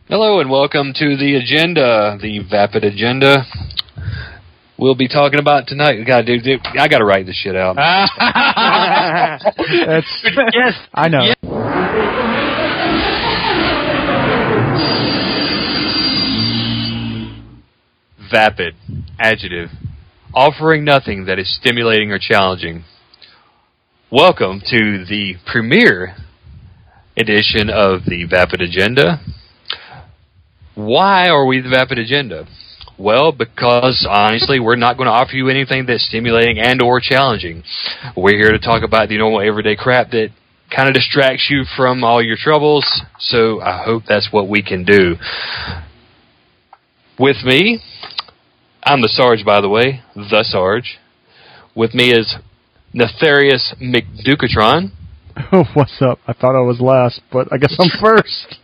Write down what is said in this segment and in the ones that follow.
Hello and welcome to the agenda, the Vapid Agenda. We'll be talking about tonight. I gotta write this shit out. Yes, I know. Yeah. Vapid, adjective, offering nothing that is stimulating or challenging. Welcome to the premiere edition of the Vapid Agenda. Why are we the Vapid Agenda? Well, because honestly, we're not going to offer you anything that's stimulating and or challenging. We're here to talk about the normal everyday crap that kind of distracts you from all your troubles, so I hope that's what we can do. With me, I'm the Sarge, by the way, the Sarge. With me is Nefarious McDucatron. What's up? I thought I was last, but I guess I'm first.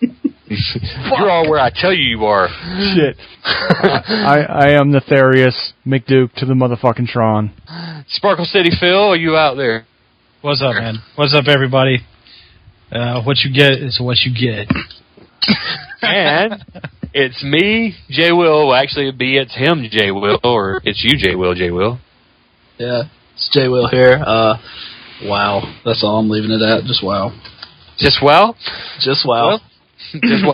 You're all where I tell you are. Shit. I am Nefarious McDuke to the motherfucking Tron. Sparkle City Phil, are you out there? What's up, man? What's up, everybody? What you get is what you get. And it's me, J. Will. Well, actually, it's him, J. Will, or it's you, J. Will, J. Will. Yeah, it's J. Will here. Wow. That's all I'm leaving it at. Just wow. Just wow? Just wow.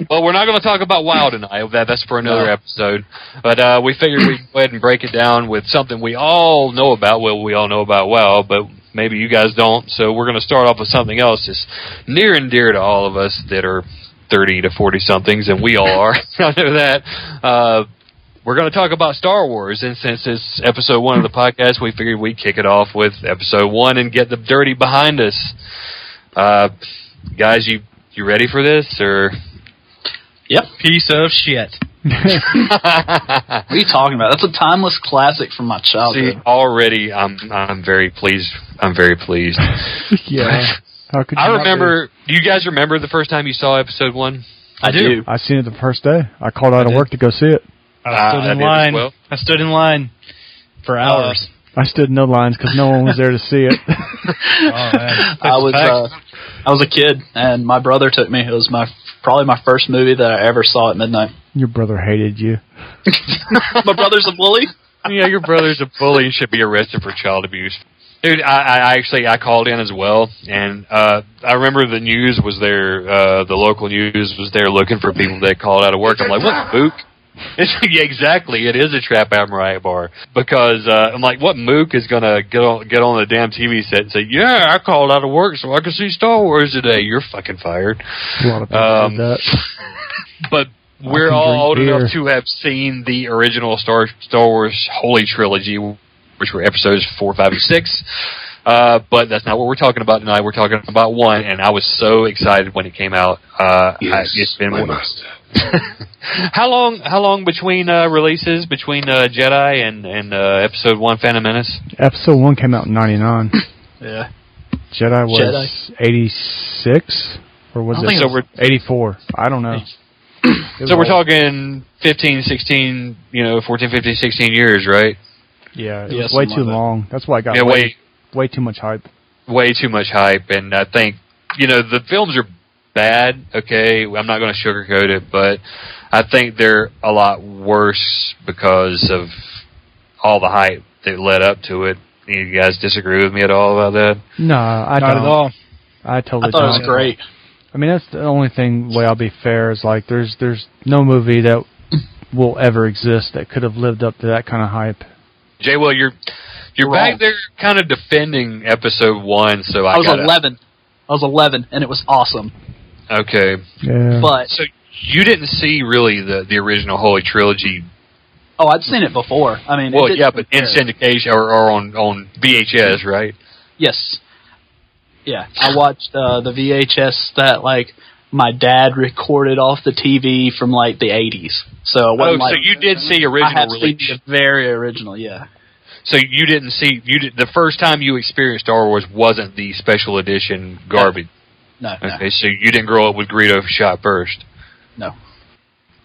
Well, we're not going to talk about WoW tonight. That's for another episode. But we figured we'd go ahead and break it down with something we all know about. Well, we all know about WoW, but maybe you guys don't. So we're going to start off with something else that's near and dear to all of us that are 30 to 40-somethings, and we all are. I know that. We're going to talk about Star Wars, and since it's episode 1 of the podcast, we figured we'd kick it off with episode 1 and get the dirty behind us. Guys, you ready for this, or? Yep. Piece of shit. What are you talking about? That's a timeless classic from my childhood. See, already, I'm very pleased. I'm very pleased. Yeah. How could you I remember. Do you guys remember the first time you saw episode 1? I do. I seen it the first day. I called out of work to go see it. I stood in line. Well. I stood in line for hours. I stood in no lines because no one was there to see it. Oh, man. I was a kid, and my brother took me. It was probably my first movie that I ever saw at midnight. Your brother hated you. My brother's a bully? Yeah, your brother's a bully and should be arrested for child abuse. Dude, I called in as well, and I remember the news was there, the local news was there looking for people that called out of work. I'm like, what, mook? Yeah, exactly. It is a trap at Mariah Bar. Because I'm like, what mook is going to get on the damn TV set and say, yeah, I called out of work so I could see Star Wars today. You're fucking fired. A lot of people did that. But we're all old enough to have seen the original Star Wars Holy Trilogy, which were episodes 4, 5, and 6. But that's not what we're talking about tonight. We're talking about 1, and I was so excited when it came out. Yes, it's been my master. How long between releases between Jedi and episode 1 Phantom Menace? Episode 1 came out in 99. Yeah. Jedi was 86? Or was it 84? I don't know. So we're talking 15, 16, 14, 15, 16 years, right? Yeah, it was way too long. That's why I got way too much hype. Way too much hype, and I think, the films are bad, okay? I'm not going to sugarcoat it, but I think they're a lot worse because of all the hype that led up to it. You guys disagree with me at all about that? No, I don't. Not at all. I totally thought don't. it was great. I mean, that's the only way I'll be fair is, like, there's no movie that will ever exist that could have lived up to that kind of hype. Jay, well, you're back there kind of defending episode 1, so I was 11. I was 11, and it was awesome. Okay. Yeah. But so you didn't see really the original Holy Trilogy? Oh, I'd seen it before. I mean, well, yeah, but in syndication or on VHS, right? Yes. Yeah, I watched the VHS that my dad recorded off the TV from the 80s. So it wasn't so you did see original I have release? seen the very original, yeah. So you didn't see the first time you experienced Star Wars wasn't the special edition garbage. No. Okay, so you didn't grow up with Greedo shot first. No.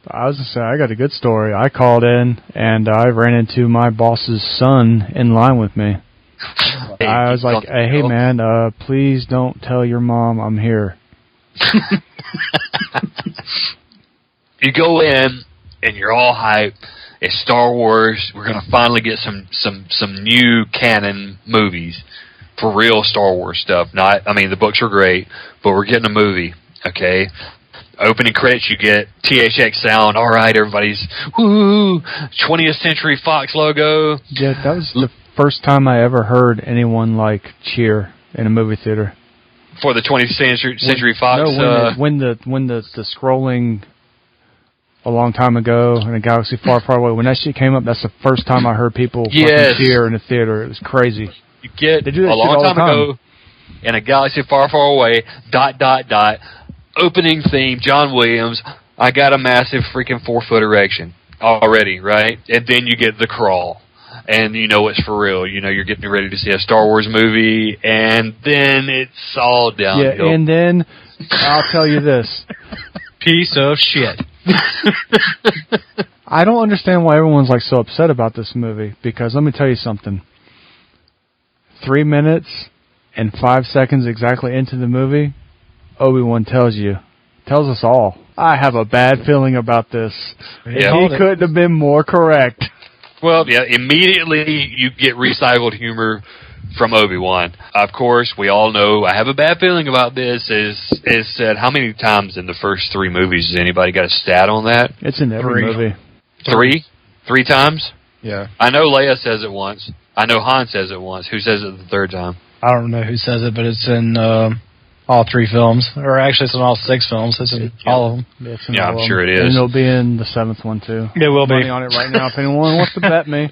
I was going to say, I got a good story. I called in, and I ran into my boss's son in line with me. Hey, I was like, hey, man, please don't tell your mom I'm here. you go in and you're all hyped. It's Star Wars. We're gonna finally get some new canon movies for real Star Wars stuff. The books are great, but we're getting a movie. Okay. Opening credits, you get THX sound. All right, everybody's woo! 20th Century Fox logo. Yeah, that was the first time I ever heard anyone cheer in a movie theater. For the 20th Century Fox. No, when the scrolling a long time ago in a galaxy far, far away. When that shit came up, that's the first time I heard people fucking cheer in the theater. It was crazy. You get a long time ago in a galaxy far, far away. ... Opening theme, John Williams. I got a massive freaking 4-foot erection already, right? And then you get the crawl, and you know it's for real. You know you're getting ready to see a Star Wars movie, and then it's all downhill. Yeah, and then I'll tell you this. Piece of shit. I don't understand why everyone's so upset about this movie, because let me tell you something. 3 minutes and 5 seconds exactly into the movie, Obi-Wan tells us all, I have a bad feeling about this. Yeah. He couldn't have been more correct. Well, yeah, immediately you get recycled humor from Obi-Wan. Of course, we all know I have a bad feeling about this is said how many times in the first 3 movies? Has anybody got a stat on that? It's in every movie. 3? 3 times? Yeah. I know Leia says it once. I know Han says it once. Who says it the 3rd time? I don't know who says it, but it's in all 3 films. Or actually, it's in all 6 films. It's in all of them. Yeah, I'm sure it is. And it'll be in the 7th one, too. It will be. Money on it right now. If anyone wants to bet me,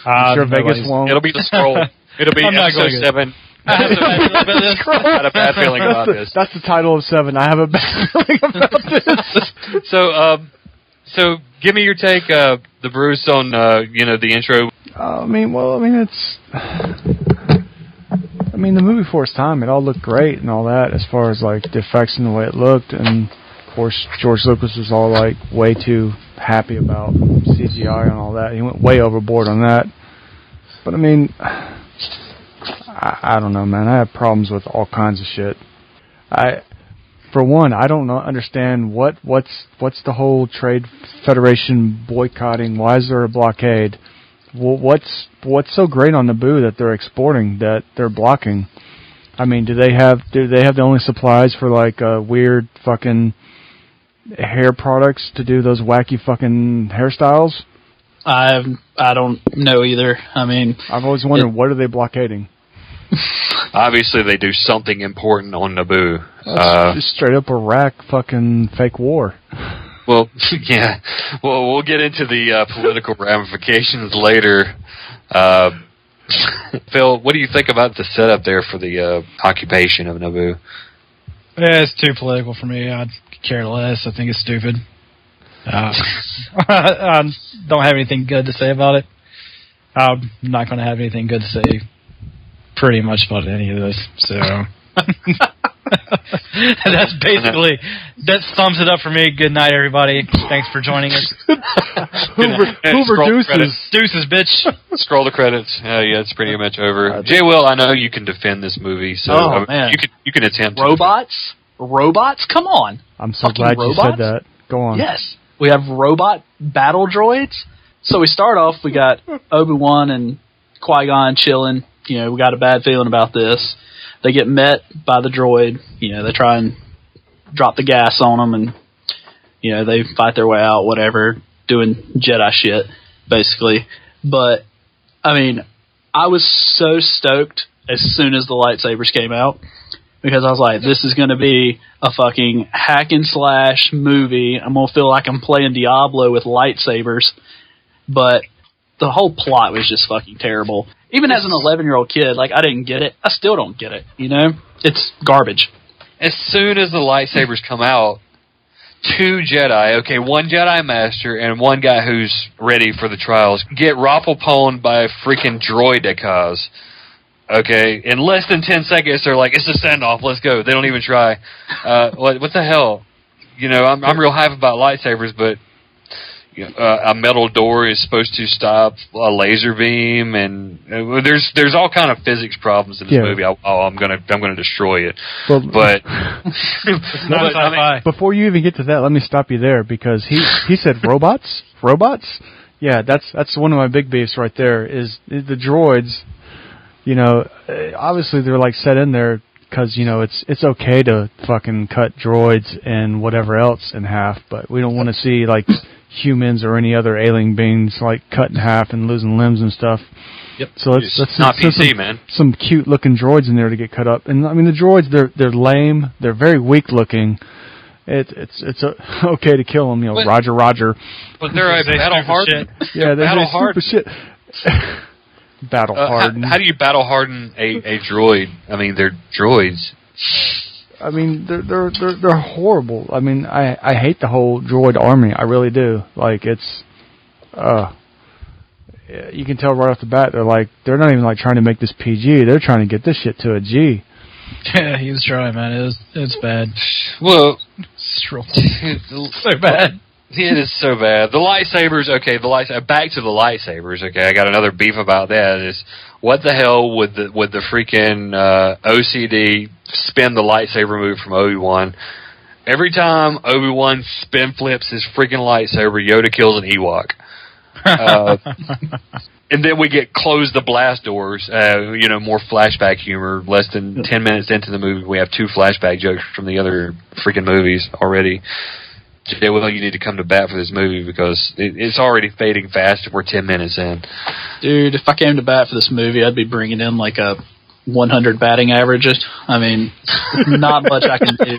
I'm sure Vegas won't. It'll be the scroll. It'll be episode 7. I had a bad feeling about this. That's the title of 7. I have a bad feeling about this. So give me your take, the Bruce, on the intro. The movie for its time, it all looked great and all that, as far as the effects and the way it looked, and of course George Lucas was all way too happy about CGI and all that. He went way overboard on that. But I don't know, man. I have problems with all kinds of shit. For one, I don't understand what's the whole Trade Federation boycotting. Why is there a blockade? What's so great on Naboo that they're exporting that they're blocking? Do they have the only supplies for weird fucking hair products to do those wacky fucking hairstyles? I don't know either. I've always wondered, what are they blockading? Obviously, they do something important on Naboo. Just straight up Iraq fucking fake war. Well, yeah. Well, we'll get into the political ramifications later. Phil, what do you think about the setup there for the occupation of Naboo? Yeah, it's too political for me. I'd care less. I think it's stupid. I don't have anything good to say about it. I'm not going to have anything good to say pretty much about any of this. So that's basically, that sums it up for me. Good night, everybody. Thanks for joining us. Hoover Deuces, bitch. Scroll the credits. Yeah, it's pretty much over. Jay Will, I know you can defend this movie, so man. you can attempt robots. Robots, come on! I'm so Fucking glad robots? you said that. Go on. Yes, we have robot battle droids. So we start off. We got Obi-Wan and Qui-Gon chilling. We got a bad feeling about this. They get met by the droid. They try and drop the gas on them, and they fight their way out. Whatever, doing Jedi shit, basically. But I was so stoked as soon as the lightsabers came out, because I was like, this is going to be a fucking hack and slash movie. I'm going to feel like I'm playing Diablo with lightsabers. But the whole plot was just fucking terrible. Even as an 11-year-old kid, I didn't get it. I still don't get it, It's garbage. As soon as the lightsabers come out, 2 Jedi, okay, 1 Jedi Master and 1 guy who's ready for the trials, get raffle-pwned by freaking droidicas. Okay, in less than 10 seconds, they're like, it's a send-off, let's go. They don't even try. What the hell? I'm real hype about lightsabers, but, a metal door is supposed to stop a laser beam, and there's all kind of physics problems in this movie. I'm gonna destroy it. Well, but it's not sci-fi. Before you even get to that, let me stop you there because he said robots. Yeah, that's one of my big beefs right there. Is the droids? Obviously they're like set in there because it's okay to fucking cut droids and whatever else in half, but we don't want to see like humans or any other alien beings like cut in half and losing limbs and stuff. Yep. So let's not PC, man. Some cute looking droids in there to get cut up, and I mean the droids they're lame, they're very weak looking. It's okay to kill them, Roger. But they're battle hardened. Yeah, they're battle hardened. Shit. Battle hardened. How do you battle harden a droid? I mean, they're droids. I mean, they're horrible. I mean, I hate the whole droid army. I really do. Like it's, you can tell right off the bat they're not even like trying to make this PG. They're trying to get this shit to a G. Yeah, he was trying, man. It's bad. Well, so bad. It is so bad. The lightsabers, okay. Back to the lightsabers, okay. I got another beef about that. Is what the hell would the freaking OCD spin the lightsaber move from Obi-Wan? Every time Obi-Wan spin flips his freaking lightsaber, Yoda kills an Ewok. And then we get close the blast doors, more flashback humor. Less than 10 minutes into the movie, we have 2 flashback jokes from the other freaking movies already. Jay, well, you need to come to bat for this movie because it's already fading fast and we're 10 minutes in. Dude, if I came to bat for this movie, I'd be bringing in like a 100 batting averages. I mean, not much I can do.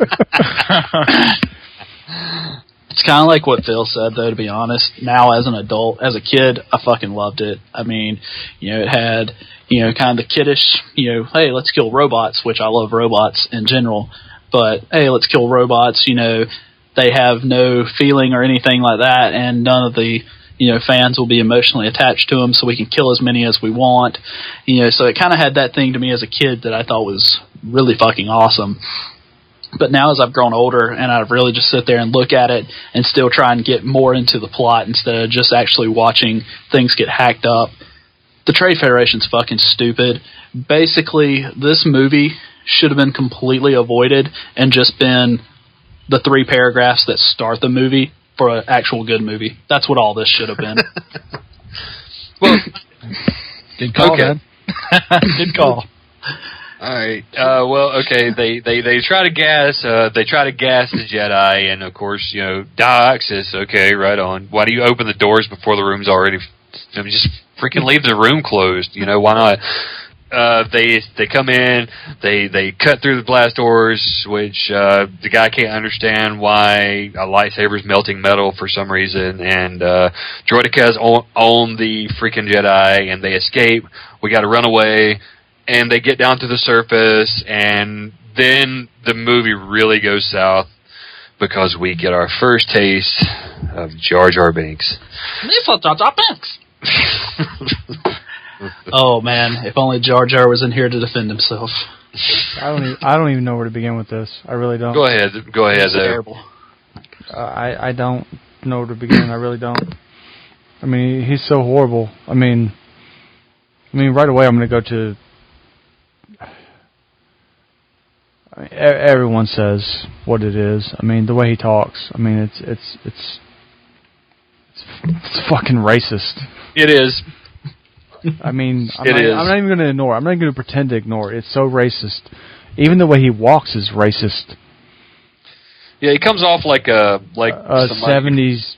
It's kind of like what Phil said, though, to be honest. Now, as an adult, as a kid, I fucking loved it. I mean, it had, kind of the kiddish, hey, let's kill robots, which I love robots in general. But, hey, let's kill robots, they have no feeling or anything like that, and none of the fans will be emotionally attached to them, so we can kill as many as we want. So it kind of had that thing to me as a kid that I thought was really fucking awesome. But now as I've grown older and I've really just sit there and look at it and still try and get more into the plot instead of just actually watching things get hacked up, the Trade Federation's fucking stupid. Basically, this movie should have been completely avoided and just been the 3 paragraphs that start the movie for an actual good movie. That's what all this should have been. Well, good call, okay. Man. Good call. All right. Okay. They try to gas. They try to gas the Jedi, and of course, die access. Okay, right on. Why do you open the doors before the room's already? Just freaking leave the room closed. Why not? They come in, they cut through the blast doors, which the guy can't understand why a lightsaber's melting metal for some reason, and Droidekas own the freaking Jedi, and they escape. We got to run away, and they get down to the surface, and then the movie really goes south because we get our first taste of Jar Jar Binks. Jar Jar Binks. Oh man, if only Jar Jar was in here to defend himself. I don't even know where to begin with this. I really don't. Go ahead. It's terrible. I don't know where to begin. I really don't. I mean, he's so horrible. I mean, right away I'm going to go to. Everyone says what it is. I mean, the way he talks. I mean, it's fucking racist. It is. I mean, I'm not even going to ignore it. I'm not going to pretend to ignore it. It's so racist. Even the way he walks is racist. Yeah, he comes off like a 70s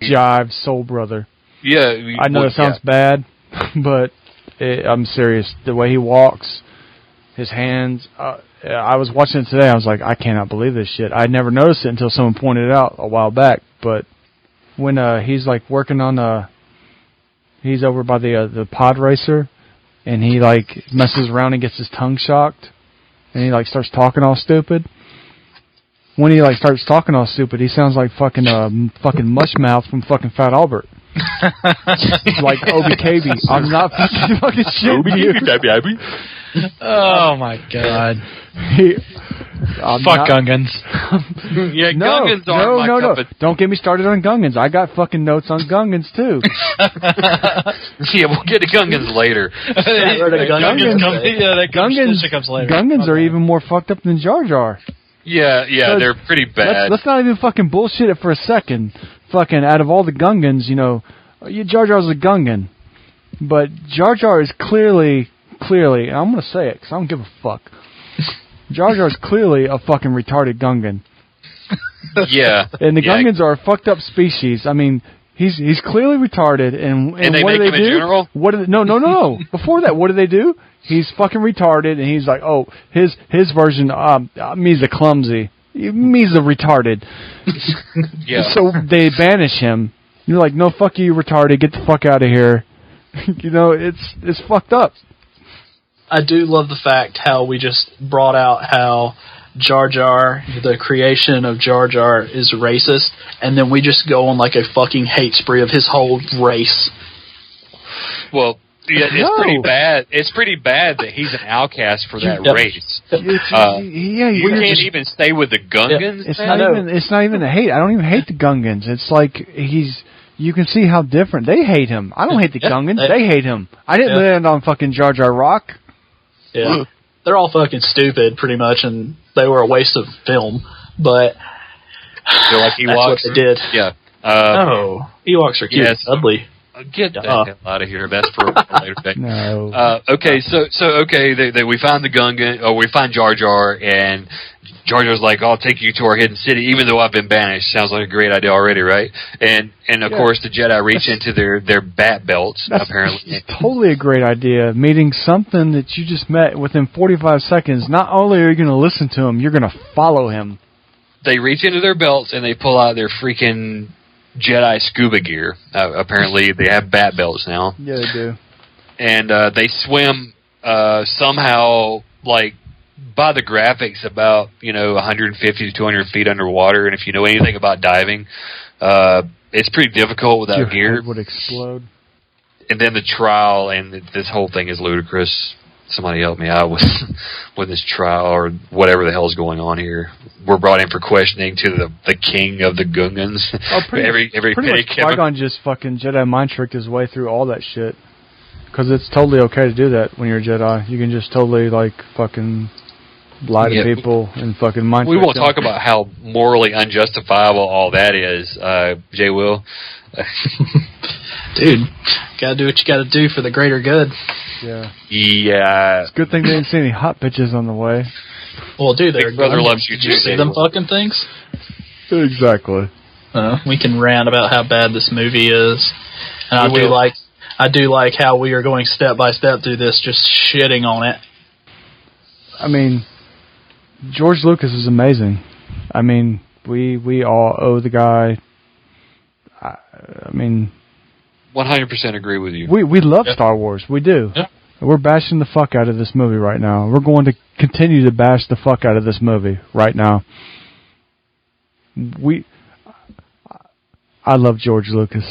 jive soul brother. Yeah. I know it sounds bad, but I'm serious. The way he walks, his hands. I was watching it today. I was like, I cannot believe this shit. I never noticed it until someone pointed it out a while back. But when he's like working on he's over by the pod racer, and he like messes around and gets his tongue shocked, and he like starts talking all stupid. When he like starts talking all stupid, he sounds like fucking Mushmouth from fucking Fat Albert. Like Obi-Kabi. I'm not fucking shitting you. Oh my god. Fuck Gungans. Yeah, Gungans are my cup of... Don't get me started on Gungans. I got fucking notes on Gungans, too. Yeah, we'll get to Gungans later. Gungans comes later. Gungans are even more fucked up than Jar Jar. Yeah, they're pretty bad. Let's not even fucking bullshit it for a second. Fucking out of all the Gungans, Jar Jar's a Gungan. But Jar Jar is clearly, and I'm going to say it because I don't give a fuck. Jar Jar's clearly a fucking retarded Gungan. Yeah. And the Gungans are a fucked up species. I mean, he's clearly retarded. And they what make do him they do? a general? No. Before that, what do? He's fucking retarded, and he's like, oh, his version, me's a clumsy. Me's a retarded. Yeah. So they banish him. You're like, no, fuck you, retarded. Get the fuck out of here. It's fucked up. I do love the fact how we just brought out how Jar Jar, the creation of Jar Jar, is racist, and then we just go on like a fucking hate spree of his whole race. Well, yeah, pretty bad. It's pretty bad that he's an outcast for that race. You can't even stay with the Gungans. Yeah. It's not even a hate. I don't even hate the Gungans. It's like you can see how different they hate him. I don't hate the Gungans. They hate him. I didn't land on fucking Jar Jar Rock. Yeah, they're all fucking stupid, pretty much, and they were a waste of film. But they're like Ewoks. That's what they did. Yeah. No, Ewoks are cute. Yes. Ugly. Get the hell out of here. That's for a later day. No. Okay, so we find the Gungan, or we find Jar Jar, and Jar Jar's like, I'll take you to our hidden city, even though I've been banished. Sounds like a great idea already, right? And of course, the Jedi reach into their bat belts, apparently. It's totally a great idea. Meeting something that you just met within 45 seconds, not only are you going to listen to him, you're going to follow him. They reach into their belts, and they pull out their freaking Jedi scuba gear. Apparently, they have bat belts now. Yeah, they do. And they swim somehow, like, by the graphics, about 150 to 200 feet underwater. And if you know anything about diving, it's pretty difficult without Your gear. head would explode. And then the trial, and this whole thing is ludicrous. Somebody help me out with this trial or whatever the hell's going on here. We're brought in for questioning to the king of the Gungans. Oh, pretty much Qui-Gon just fucking Jedi mind tricked his way through all that shit. Because it's totally okay to do that when you're a Jedi. You can just totally fucking lie to people and fucking mind trick We won't them. talk about how morally unjustifiable all that is, Jay Will. Dude, gotta do what you gotta do for the greater good. Yeah. Yeah. It's a good thing they didn't see any hot bitches on the way. Well, dude, Big Brother loves you Did you see them fucking things? Exactly. We can rant about how bad this movie is. And I do like how we are going step by step through this, just shitting on it. I mean, George Lucas is amazing. I mean, we all owe the guy. I mean, 100% agree with you. We love Star Wars. We do. Yeah. We're bashing the fuck out of this movie right now. We're going to continue to bash the fuck out of this movie right now. I love George Lucas.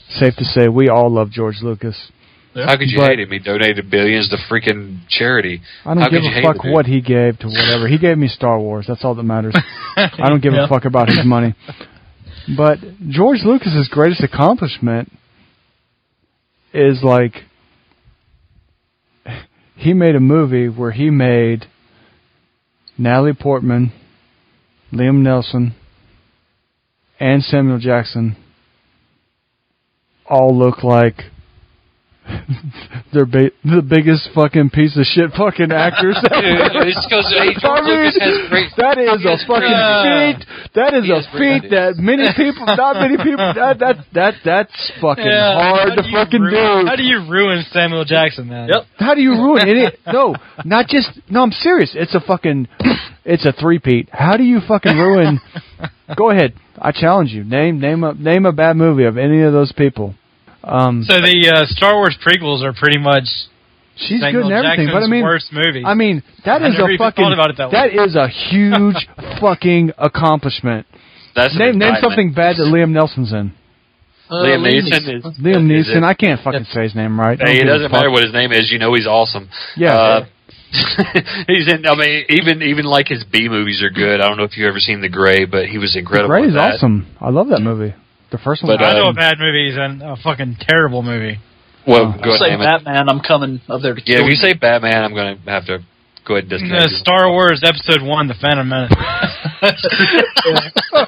Safe to say, we all love George Lucas. Yeah. How could you hate him? He donated billions to freaking charity. I don't give a fuck what he gave to whatever. He gave me Star Wars. That's all that matters. I don't give a fuck about his money. But George Lucas's greatest accomplishment is he made a movie where he made Natalie Portman, Liam Neeson, and Samuel Jackson all look like they're the biggest fucking piece of shit fucking actors. It's because George Lucas has great. That is a fucking feat. That is a feat that not many people. That's fucking hard to fucking do. How do you ruin Samuel Jackson, man? Yep. How do you ruin it? No, I'm serious. It's a three-peat. How do you fucking ruin? Go ahead. I challenge you. Name a bad movie of any of those people. So the Star Wars prequels are pretty much she's Samuel good and everything, Jackson's but I mean, worst movie. I mean, that is a fucking that is a huge fucking accomplishment. Name something bad that Liam Neeson's in. Liam Neeson. Liam Neeson. I can't fucking say his name right. Hey, it doesn't matter what his name is. You know he's awesome. Yeah. He's in. I mean, even like his B movies are good. I don't know if you've ever seen The Gray, but he was incredible. The Gray is in that. awesome. I love that movie. The first one. But, I know a bad movie is a fucking terrible movie. Well, go ahead. Say Batman, I'm coming up there to kill Yeah, if you you. say Batman, I'm going to have to go ahead and disconnect. Star Wars Episode 1, The Phantom Menace.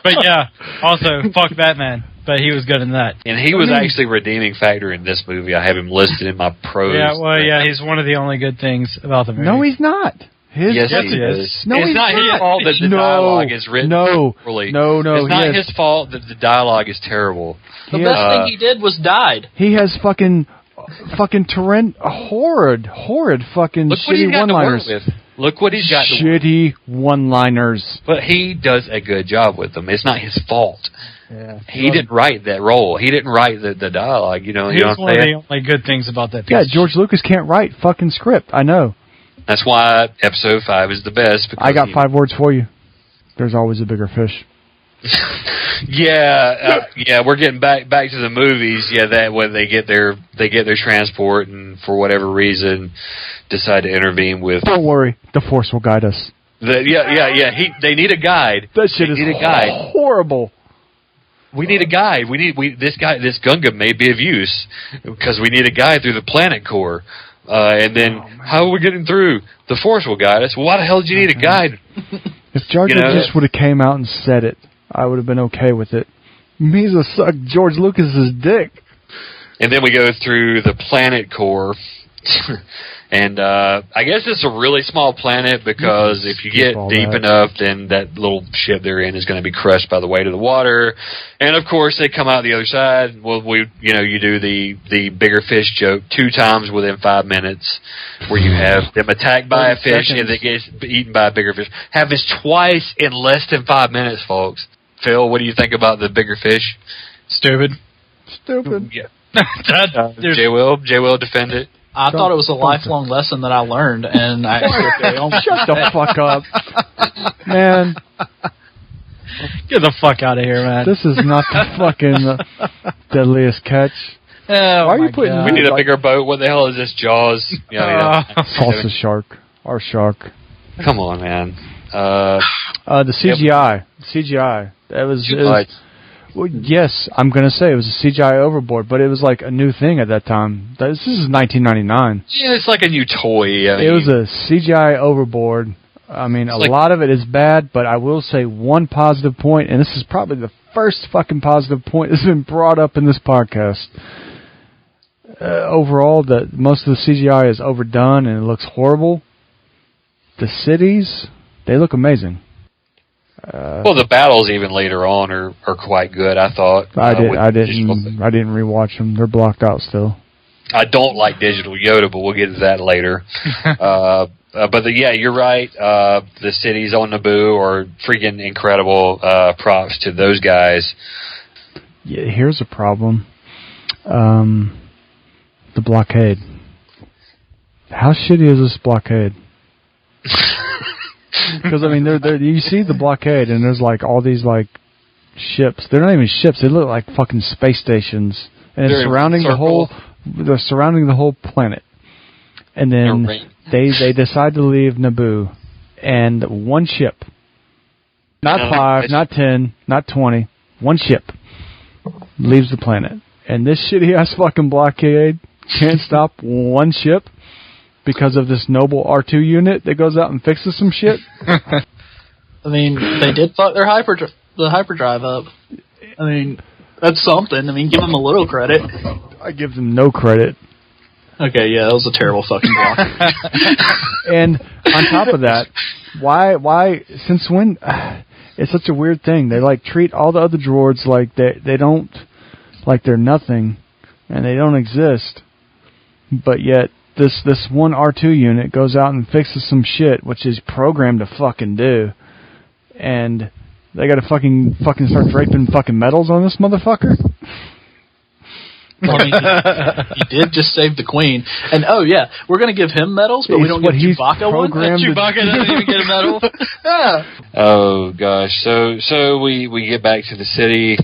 But yeah, also, fuck Batman. But he was good in that. And he was actually a redeeming factor in this movie. I have him listed in my pros. Yeah, well, yeah, he's one of the only good things about the movie. No, he's not. Yes, he is. is. No, it's he's not his not. fault that the dialogue is written poorly. No, it's not he has, his fault that the dialogue is terrible. The best thing he did was died. He has fucking horrid fucking Look what he's shitty got to work one-liners. with. Look what he's got to work. Shitty one-liners. But he does a good job with them. It's not his fault. Yeah. He didn't write that role. He didn't write the dialogue. You know, He's you know what one I'm of saying? the only good things about that piece. Yeah, George Lucas can't write fucking script. I know. That's why Episode 5 is the best. Because I got 5 words for you. There's always a bigger fish. Yeah, we're getting back to the movies. Yeah, that when they get their transport and for whatever reason decide to intervene with. Don't worry, the Force will guide us. They need a guide. That shit They is need a guide. horrible. We need a guide. This Gunga may be of use because we need a guide through the planet core. And then how are we getting through? The Force will guide us. Well, why the hell did you need a guide? If Jar Jar just would have came out and said it, I would have been okay with it. Misa sucked George Lucas's dick. And then we go through the planet core. And I guess it's a really small planet because if you get deep enough, then that little ship they're in is going to be crushed by the weight of the water. And of course, they come out the other side. Well, you do the bigger fish joke 2 times within 5 minutes, where you have them attacked by a fish and they get eaten by a bigger fish. Happens twice in less than 5 minutes, folks. Phil, what do you think about the bigger fish? Stupid. Yeah. Jay will defend it. I thought it was a lifelong lesson that I learned, and I Shut the fuck up, man. Get the fuck out of here, man. This is not the fucking deadliest catch. Oh, why are you putting? We need a bigger boat. What the hell is this, Jaws? False shark. Our shark. Come on, man. The CGI. That was. Well, yes, I'm going to say it was a CGI overboard, but it was like a new thing at that time. This is 1999. Yeah, it's like a new toy. It was a CGI overboard. I mean, a lot of it is bad, but I will say one positive point, and this is probably the first fucking positive point that's been brought up in this podcast. Overall, most of the CGI is overdone and it looks horrible. The cities, they look amazing. Well, the battles even later on are quite good. I thought. I didn't rewatch them. They're blocked out still. I don't like Digital Yoda, but we'll get to that later. But you're right. The cities on Naboo are freaking incredible. Props to those guys. Yeah, here's a problem. The blockade. How shitty is this blockade? Because I mean, you see the blockade, and there's like all these like ships. They're not even ships. They look like fucking space stations, and it's surrounding the whole. They're surrounding the whole planet, and then they decide to leave Naboo, and one ship, not 5, not 10, not 20, one ship leaves the planet, and this shitty ass fucking blockade can't stop one ship. Because of this noble R2 unit that goes out and fixes some shit. I mean, they did fuck their hyperdrive up. I mean, that's something. I mean, give them a little credit. I give them no credit. Okay, yeah, that was a terrible fucking block. And on top of that, why? Since when? It's such a weird thing. They like treat all the other droids like they don't, like they're nothing, and they don't exist. But yet. This one R2 unit goes out and fixes some shit, which is programmed to fucking do, and they got to fucking start draping fucking medals on this motherfucker. Well, I mean, he did just save the queen, and we're gonna give him medals, but we don't give Chewbacca one. Chewbacca doesn't even get a medal. Oh gosh, so we get back to the city,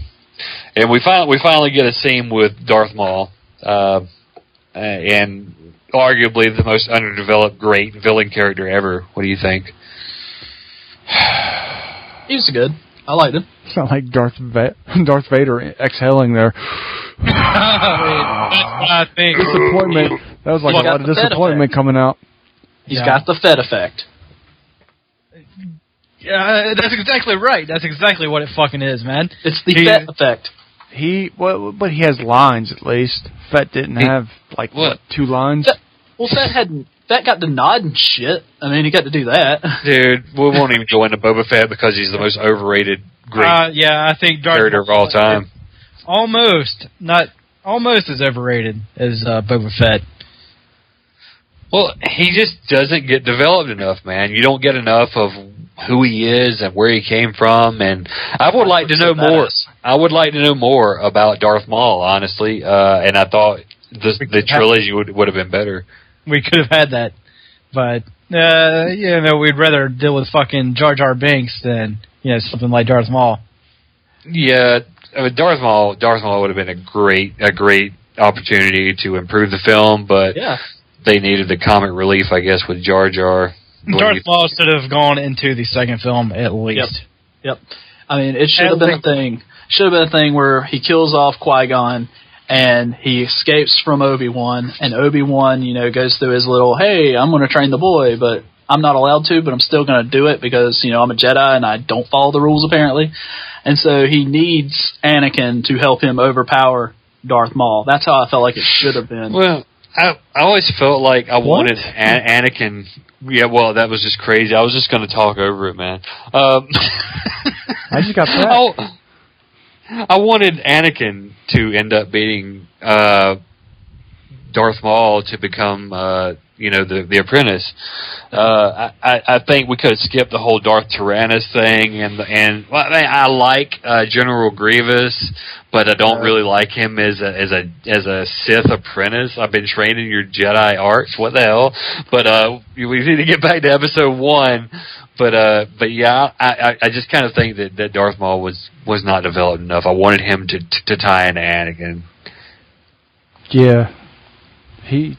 and we finally get a scene with Darth Maul, and arguably the most underdeveloped great villain character ever. What do you think? He was good. I liked him. It's not like Darth Vader exhaling there. That's what I think. Disappointment. That was like a lot of disappointment coming out. He's got the Fed effect. Yeah, that's exactly right. That's exactly what it fucking is, man. It's the Fed effect. But he has lines at least. Fett didn't have like what 2 lines. Fett got to nod and shit. I mean, he got to do that. Dude, we won't even go into Boba Fett because he's the most overrated great I think character of all time. Almost as overrated as Boba Fett. Well, he just doesn't get developed enough, man. You don't get enough of who he is and where he came from, and I would like to know more. I would like to know more about Darth Maul, honestly, and I thought the trilogy would have been better. We could have had that, but we'd rather deal with fucking Jar Jar Binks than something like Darth Maul. Yeah, I mean, Darth Maul would have been a great opportunity to improve the film, but they needed the comic relief, I guess, with Jar Jar. Darth Maul should have gone into the second film at least. Yep. I mean, it should have been a thing. Should have been a thing where he kills off Qui-Gon and he escapes from Obi-Wan, and Obi-Wan, goes through his little, hey, I'm going to train the boy, but I'm not allowed to, but I'm still going to do it because, I'm a Jedi and I don't follow the rules apparently. And so he needs Anakin to help him overpower Darth Maul. That's how I felt like it should have been. Well, I always felt like I wanted Anakin. Yeah, well, that was just crazy. I was just going to talk over it, man. I just got that. I wanted Anakin to end up beating Darth Maul to become, the apprentice. I think we could have skipped the whole Darth Tyrannus thing, I like General Grievous, but I don't really like him as a Sith apprentice. I've been trained in your Jedi arts. What the hell? But we need to get back to episode 1. But yeah, I just kind of think that Darth Maul was not developed enough. I wanted him to tie into Anakin. Yeah, he's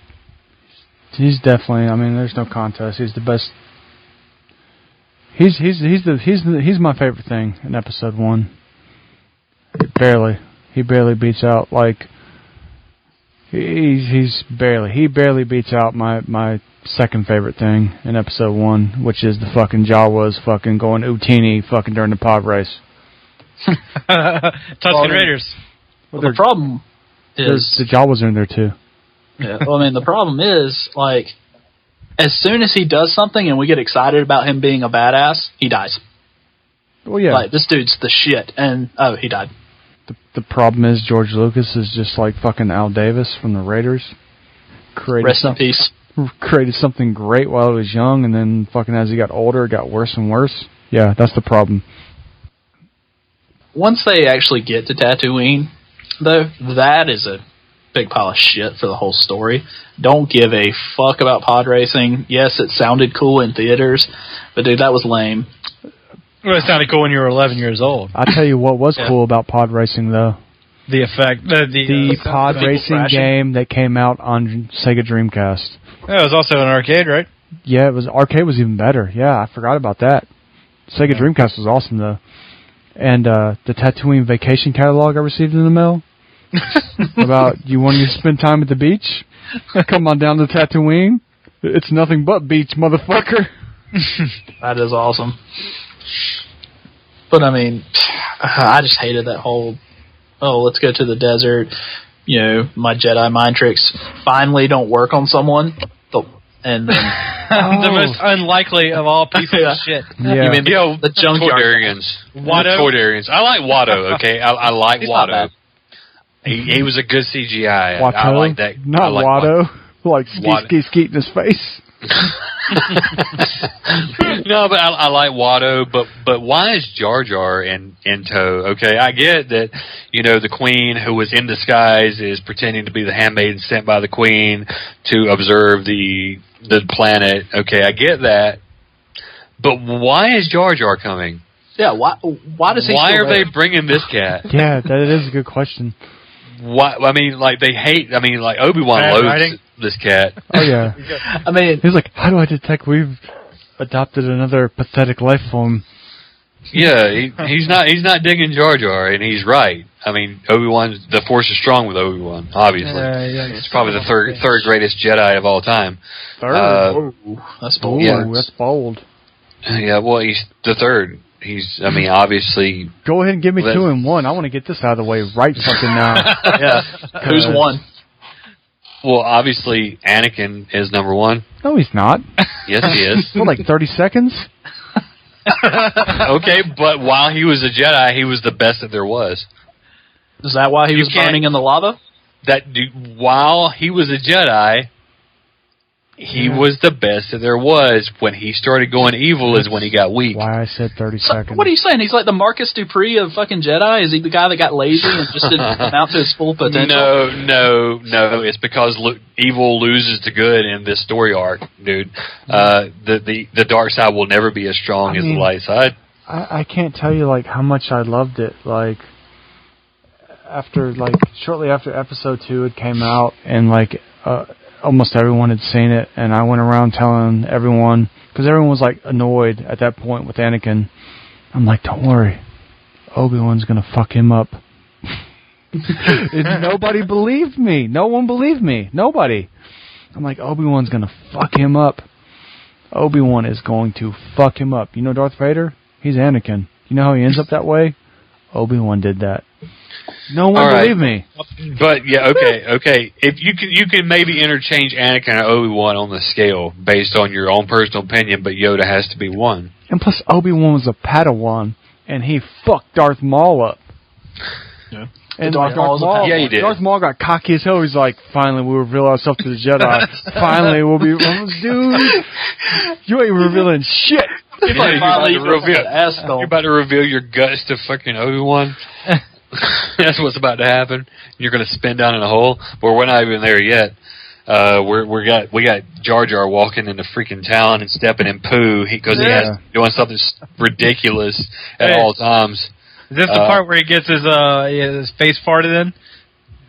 definitely. I mean, there's no contest. He's the best. He's my favorite thing in episode 1. He barely beats out he barely beats out my second favorite thing in episode 1, which is the fucking Jawas fucking going Utini fucking during the pod race. Tusken Raiders. Well, the problem is the Jawas are in there too. Yeah. Well, I mean, the problem is as soon as he does something and we get excited about him being a badass, he dies. Well, yeah. This dude's the shit, and he died. The problem is George Lucas is just like fucking Al Davis from the Raiders. Rest in peace. Created something great while he was young, and then fucking as he got older, it got worse and worse. Yeah, that's the problem. Once they actually get to Tatooine, though, that is a big pile of shit for the whole story. Don't give a fuck about pod racing. Yes, it sounded cool in theaters, but dude, that was lame. Well, it sounded cool when you were 11 years old. I'll tell you what was cool about pod racing, though. The effect. The pod racing game that came out on Sega Dreamcast. Yeah, it was also an arcade, right? Yeah, arcade was even better. Yeah, I forgot about that. Sega Dreamcast was awesome, though. And the Tatooine vacation catalog I received in the mail about you wanting to spend time at the beach? Come on down to Tatooine. It's nothing but beach, motherfucker. That is awesome. But I mean, I just hated that whole, let's go to the desert. My Jedi mind tricks finally don't work on someone. And then, the most unlikely of all pieces of shit. Yeah. You mean the junkyard? Toydarians. I like Watto, okay? I like Watto. He was a good CGI. Watto? I like that. Not Watto. Like skeet in his face. No, but I like Watto, but why is Jar Jar in tow? Okay, I get that, the Queen, who was in disguise, is pretending to be the handmaiden sent by the Queen to observe the planet. Okay, I get that. But why is Jar Jar coming? Yeah, why does he? Why are they bringing this cat? Yeah, that is a good question. Why? I mean, they hate. I mean, Obi-Wan this cat. Oh yeah. I mean, He's like, how do I detect we've adopted another pathetic life form? Yeah, he's not digging Jar Jar, and he's right. I mean, the Force is strong with Obi-Wan, obviously. He's probably the third greatest Jedi of all time. Third? That's bold. Yeah, that's bold. Yeah, well, he's the third. I mean, obviously... Go ahead and give me 2 and 1. I want to get this out of the way right fucking now. Yeah. Who's one? Well, obviously, Anakin is number 1. No, he's not. Yes, he is. For like 30 seconds? Okay, but while he was a Jedi, he was the best that there was. Is that why he was burning in the lava? While he was a Jedi, he was the best that there was. When he started going evil is when he got weak. Why I said 30 seconds. What are you saying? He's like the Marcus Dupree of fucking Jedi? Is he the guy that got lazy and just didn't come out to his full potential? No. It's because evil loses to good in this story arc, dude. The dark side will never be as strong as the light side. I can't tell you like how much I loved it. Like shortly after episode 2 had came out, and like almost everyone had seen it, and I went around telling everyone, because everyone was like annoyed at that point with Anakin. I'm like, don't worry, Obi-Wan's gonna fuck him up. And nobody believed me. No one believed me. Nobody. I'm like, Obi-Wan's gonna fuck him up. Obi-Wan is going to fuck him up. You know Darth Vader? He's Anakin. You know how he ends up that way? Obi-Wan did that. No one believed me. But yeah, okay. If you can maybe interchange Anakin and Obi-Wan on the scale based on your own personal opinion, but Yoda has to be one. And plus, Obi-Wan was a Padawan, and he fucked Darth Maul up. Yeah. And Darth Maul, he did. Darth Maul got cocky as hell. He's like, finally, we reveal ourselves to the Jedi. Finally, we'll be... Dude, you ain't revealing shit. You're about to reveal your guts to fucking Obi-Wan. That's what's about to happen. You're going to spin down in a hole. But we're not even there yet. We got Jar Jar walking into freaking town and stepping in poo because he has doing something ridiculous at all times. Is this the part where he gets his face farted in?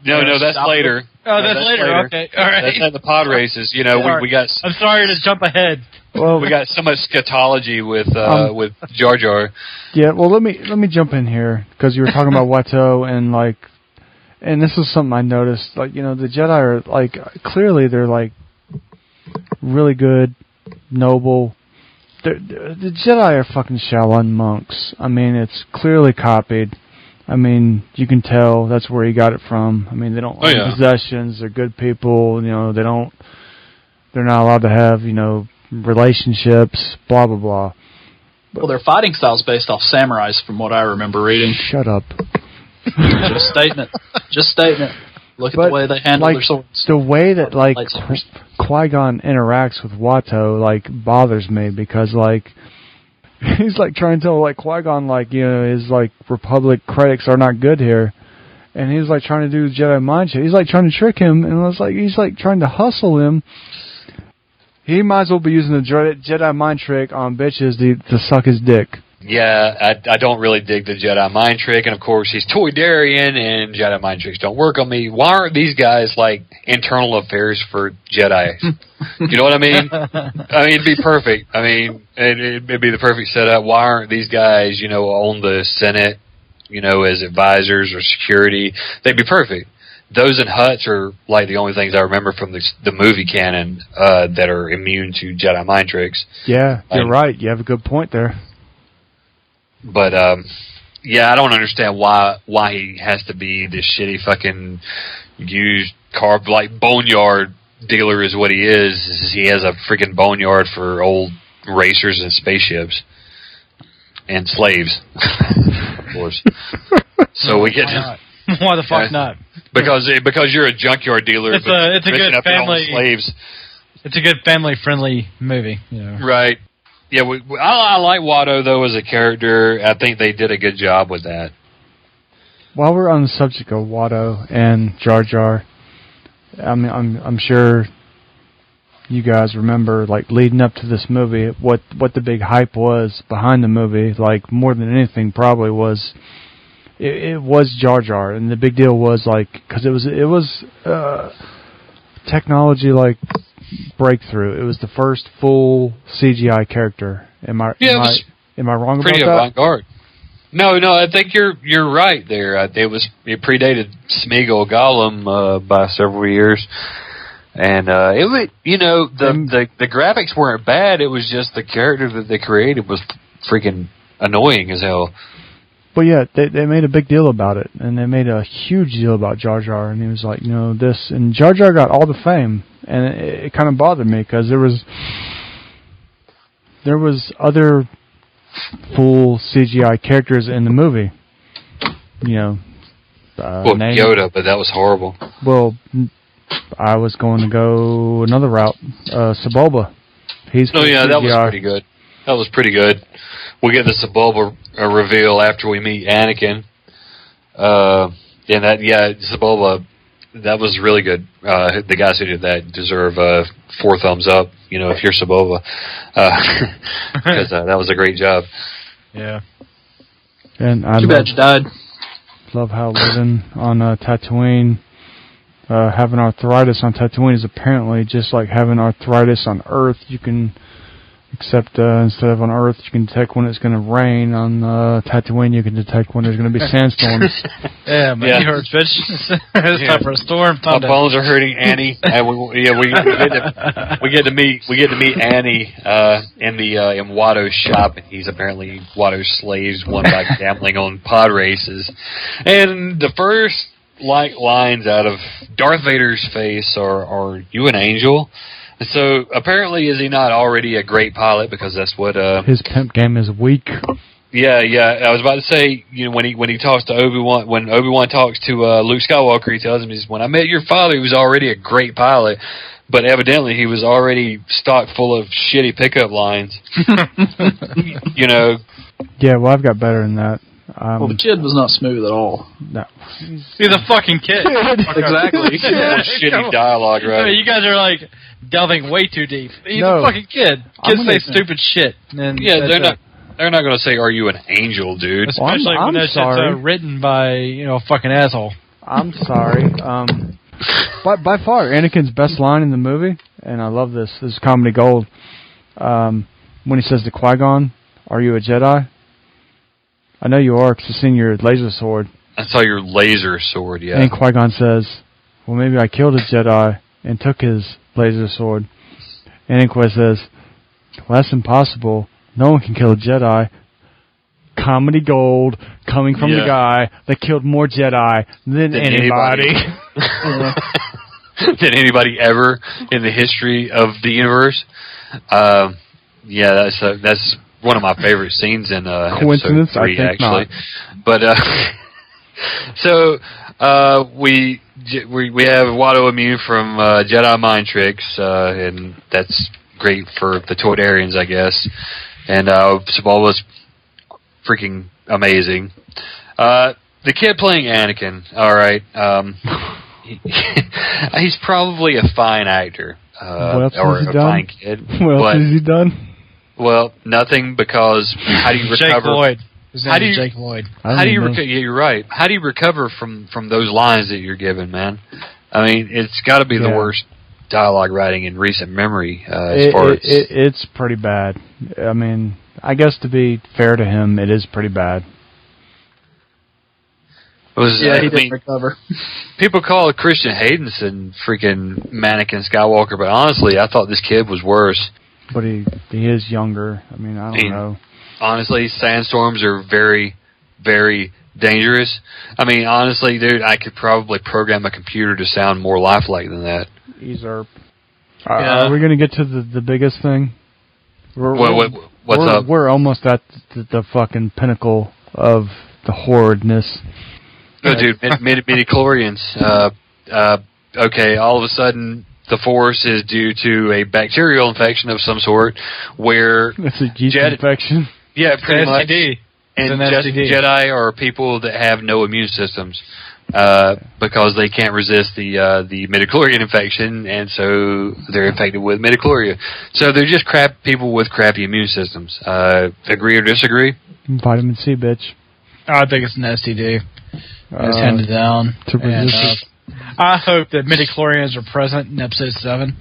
No, that's later. Oh, that's later. Okay, all right. That's at the pod races. You know, we got. I'm sorry to jump ahead. Well, we got so much scatology with Jar Jar. Yeah, well, let me jump in here because you were talking about Watto and this is something I noticed. Like, you know, the Jedi are like clearly they're like really good, noble. The Jedi are fucking Shaolin monks. I mean, it's clearly copied. I mean, you can tell that's where he got it from. I mean, they don't own possessions. They're good people. You know, they're not allowed to have, you know, relationships, blah, blah, blah. Well, their fighting style's based off samurais from what I remember reading. Shut up. Just statement. Look at the way they handle their swords. The way that, like, Qui-Gon interacts with Watto, like, bothers me because, like, he's, like, trying to tell, like, Qui-Gon, like, you know, his, like, Republic critics are not good here. And he's, like, trying to do Jedi mind shit. He's, like, trying to trick him, and it's like, he's, like, trying to hustle him. He might as well be using the Jedi mind trick on bitches to suck his dick. Yeah, I don't really dig the Jedi mind trick, and of course he's Toydarian, and Jedi mind tricks don't work on me. Why aren't these guys like internal affairs for Jedi? You know what I mean? I mean, it'd be perfect. I mean, it'd be the perfect setup. Why aren't these guys, you know, on the Senate, you know, as advisors or security? They'd be perfect. Those in Hutts are like the only things I remember from the movie canon that are immune to Jedi mind tricks. Yeah, you're right. You have a good point there. But yeah, I don't understand why he has to be this shitty fucking used car like boneyard dealer is what he is. He has a freaking boneyard for old racers and spaceships and slaves, of course. So we get why the fuck not? Because you're a junkyard dealer. It's a good family slaves. It's a good family friendly movie. You know. Right. Yeah, I like Watto though as a character. I think they did a good job with that. While we're on the subject of Watto and Jar Jar, I mean, I'm sure you guys remember, like leading up to this movie, what the big hype was behind the movie. Like more than anything, probably was it was Jar Jar, and the big deal was like because it was technology like breakthrough. It was the first full CGI character. Am I wrong about pretty that? avant-garde. No, I think you're right there. It predated Smeagol Gollum by several years, and it was, the graphics weren't bad. It was just the character that they created was freaking annoying as hell. But yeah, they made a big deal about it, and they made a huge deal about Jar Jar, and he was like, this, and Jar Jar got all the fame, and it kind of bothered me because there was other full CGI characters in the movie. Yoda, but that was horrible. Well, I was going to go another route. Sebulba. That was pretty good. That was pretty good. We get the Sebulba reveal after we meet Anakin. Sebulba, that was really good. The guys who did that deserve 4 thumbs up, if you're Sebulba. Because that was a great job. Yeah. And Too bad you died. Love how living on Tatooine, having arthritis on Tatooine is apparently just like having arthritis on Earth. You can... Except instead of on Earth, you can detect when it's going to rain. On Tatooine, you can detect when there's going to be sandstorms. Yeah, man, you hurt, bitch. It's time for a storm. My bones are hurting, Annie. And we get to meet Annie in Watto's shop, and he's apparently Watto's slaves, won by gambling on pod races. And the first lines out of Darth Vader's face are "You an angel?" So apparently, is he not already a great pilot? Because that's what his pimp game is weak. Yeah. I was about to say, when he talks to Obi-Wan, when Obi-Wan talks to Luke Skywalker, he tells him, "When I met your father, he was already a great pilot, but evidently he was already stock full of shitty pickup lines." Yeah, well, I've got better than that. The kid was not smooth at all. No. He's a fucking kid. Exactly. Shitty dialogue, right? I mean, you guys are like delving way too deep. He's a fucking kid. Kids say stupid shit. And they're not going to say, "Are you an angel, dude?" Especially when it's written by a fucking asshole. I'm sorry. By far, Anakin's best line in the movie, and I love this. This is comedy gold. When he says to Qui-Gon, "Are you a Jedi?" I know you are, because I've seen your laser sword. I saw your laser sword, yeah. And Qui-Gon says, "Well, maybe I killed a Jedi and took his laser sword." And Anakin says, "Well, that's impossible. No one can kill a Jedi." Comedy gold coming from the guy that killed more Jedi than anybody. Than anybody ever in the history of the universe. That's one of my favorite scenes in Coincidence? Episode 3, I think actually. not. But we have Watto immune from Jedi mind tricks, and that's great for the Toydarians, I guess. And Sebulba's freaking amazing. The kid playing Anakin, all right. He's probably a fine actor, or a fine kid. What else has he done? Well, nothing, because how do you recover? Jake Lloyd. His name is Jake Lloyd. How do you recover? Yeah, you're right. How do you recover from those lines that you're given, man? I mean, it's got to be the worst dialogue writing in recent memory. It's pretty bad. I mean, I guess to be fair to him, it is pretty bad. He didn't recover. People call Christian Haydenson freaking Anakin Skywalker, but honestly, I thought this kid was worse. But he is younger. I mean, I don't know. Honestly, sandstorms are very, very dangerous. I mean, honestly, dude, I could probably program a computer to sound more lifelike than that. Are we going to get to the biggest thing? What's up? We're almost at the fucking pinnacle of the horridness. Oh, dude, midichlorians. Okay, all of a sudden, the Force is due to a bacterial infection of some sort, where it's a yeast infection. Yeah, pretty much. STD. And Jedi are people that have no immune systems because they can't resist the midichlorian infection, and so they're infected with midichlorian. So they're just people with crappy immune systems. Agree or disagree? Vitamin C, bitch. I think it's an STD. It's handed down. I hope that midichlorians are present in episode 7.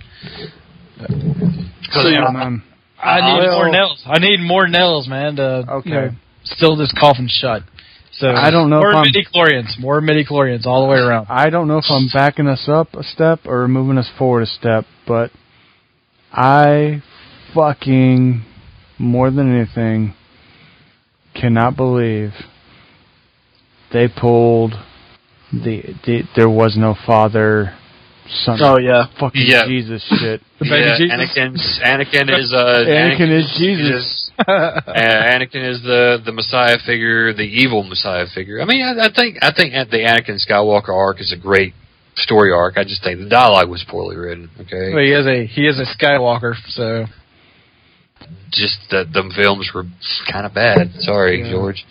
I need more nails. I need more nails, man, to still this coffin shut. So I don't know more midichlorians all the way around. I don't know if I'm backing us up a step or moving us forward a step, but I fucking, more than anything, cannot believe they pulled there was no father, son. Oh yeah, fucking Jesus shit. Anakin is Jesus. Anakin is the Messiah figure, the evil Messiah figure. I mean, I think the Anakin Skywalker arc is a great story arc. I just think the dialogue was poorly written. Okay, well, he is a Skywalker, so. Just that the films were kind of bad. Sorry, George.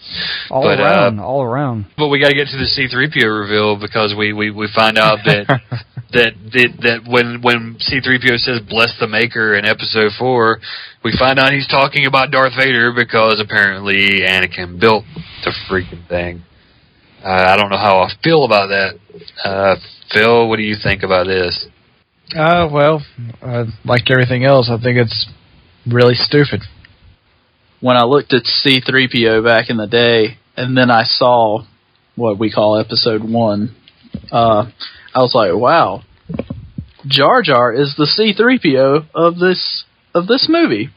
All around. But we got to get to the C-3PO reveal because we find out that that when C-3PO says "bless the Maker" in Episode 4, we find out he's talking about Darth Vader because apparently Anakin built the freaking thing. I don't know how I feel about that. Phil, what do you think about this? Well, like everything else, I think it's really stupid. When I looked at C-3PO back in the day, and then I saw what we call Episode 1, I was like, wow, Jar Jar is the C-3PO of this movie.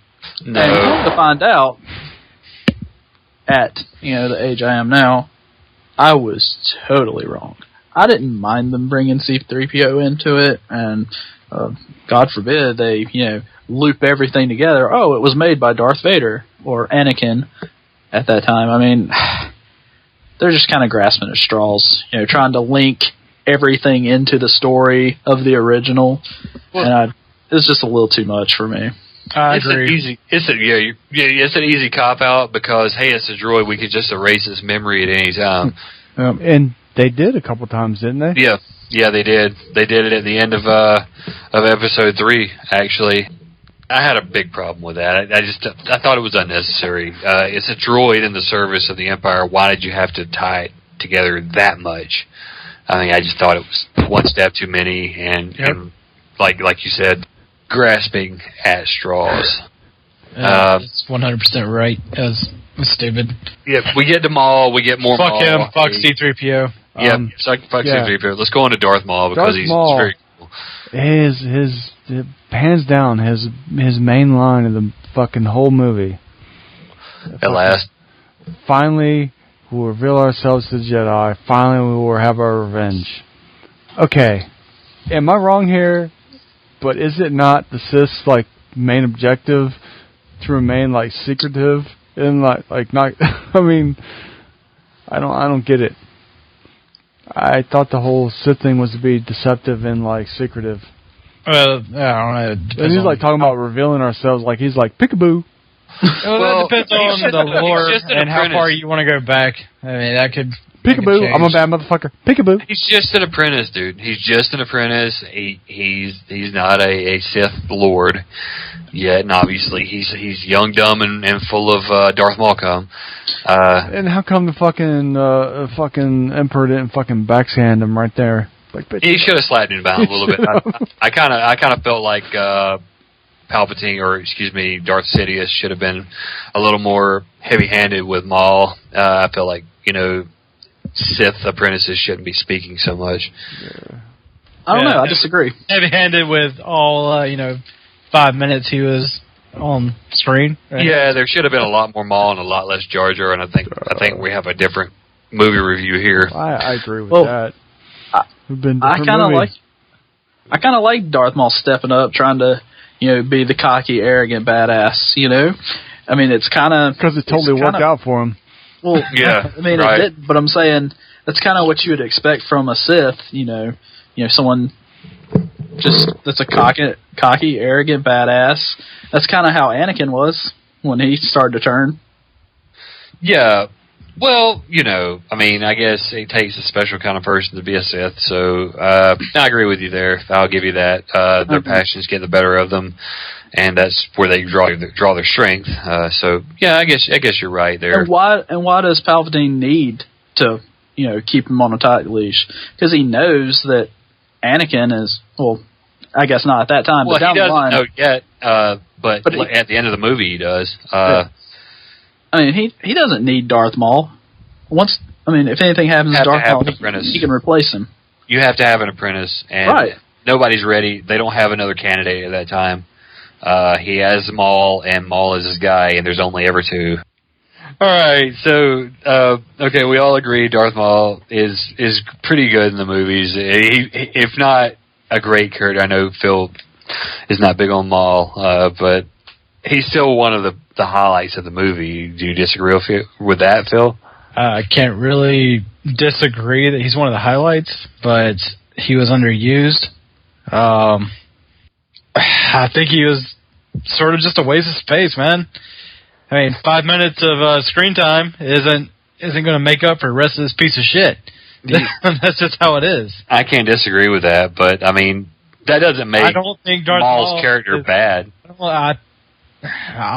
No. And come to find out, at the age I am now, I was totally wrong. I didn't mind them bringing C-3PO into it, and God forbid they, loop everything together. Oh, it was made by Darth Vader or Anakin at that time. I mean, they're just kind of grasping at straws, trying to link everything into the story of the original. And it's just a little too much for me. I agree. It's an easy cop out because hey, it's a droid. We could just erase its memory at any time. And they did a couple times, didn't they? Yeah, they did. They did it at the end of Episode 3. Actually, I had a big problem with that. I thought it was unnecessary. It's a droid in the service of the Empire. Why did you have to tie it together that much? I mean, I just thought it was one step too many, and like you said, grasping at straws. It's 100% right. It was stupid. Yeah, we get to Maul. We get more Maul. Fuck him. Fuck C-3PO. Fuck C-3PO. Let's go on to Darth Maul because he's very cool. His hands down, his main line of the fucking whole movie. At last. Finally, we'll reveal ourselves to the Jedi. Finally, we will have our revenge. Okay. Am I wrong here? But is it not the Sith's, main objective to remain, secretive? And, not... I mean, I don't get it. I thought the whole Sith thing was to be deceptive and, secretive. Well, I don't know. And he's, talking about revealing ourselves, he's peekaboo. Well, it depends on the lore and how far you want to go back. I mean, that could... Peekaboo, I'm a bad motherfucker. Peekaboo. He's just an apprentice, dude. He's just an apprentice. He's not a Sith Lord yet, and obviously he's young, dumb, and full of Darth Maul cum. And how come the fucking Emperor didn't fucking backhand him right there? He should have slapped him down a little bit. I kind of felt like Palpatine, or excuse me, Darth Sidious should have been a little more heavy-handed with Maul. I feel like Sith apprentices shouldn't be speaking so much. I don't know. I disagree. Heavy-handed with all 5 minutes he was on screen. Right? Yeah, there should have been a lot more Maul and a lot less Jar Jar, and I think we have a different movie review here. I agree with that. I kind of like Darth Maul stepping up, trying to be the cocky, arrogant badass. I mean, it's kind of because it totally worked out for him. Well, yeah, I mean, right. It did, but I'm saying that's kind of what you would expect from a Sith. Someone that's a cocky, arrogant badass. That's kind of how Anakin was when he started to turn. Yeah. Well, I mean, I guess it takes a special kind of person to be a Sith, so I agree with you there. I'll give you that. Their passions get the better of them, and that's where they draw their strength. So, yeah, I guess you're right there. And why does Palpatine need to, keep him on a tight leash? Because he knows that, Anakin is, well, I guess not at that time, well, but down he doesn't the line. know yet, but at the end of the movie he does. I mean, he doesn't need Darth Maul. If anything happens to Darth Maul, he can replace him. You have to have an apprentice, and nobody's ready. They don't have another candidate at that time. He has Maul, and Maul is his guy, and there's only ever two. All right, so okay, we all agree Darth Maul is pretty good in the movies. If not a great character, I know Phil is not big on Maul, but he's still one of the highlights of the movie. Do you disagree with that, Phil? I can't really disagree that he's one of the highlights, but he was underused. I think he was sort of just a waste of space, man. I mean, 5 minutes of screen time isn't going to make up for the rest of this piece of shit. That's just how it is. I can't disagree with that, but I mean, that doesn't make I don't think Darth Maul's character bad. Well, I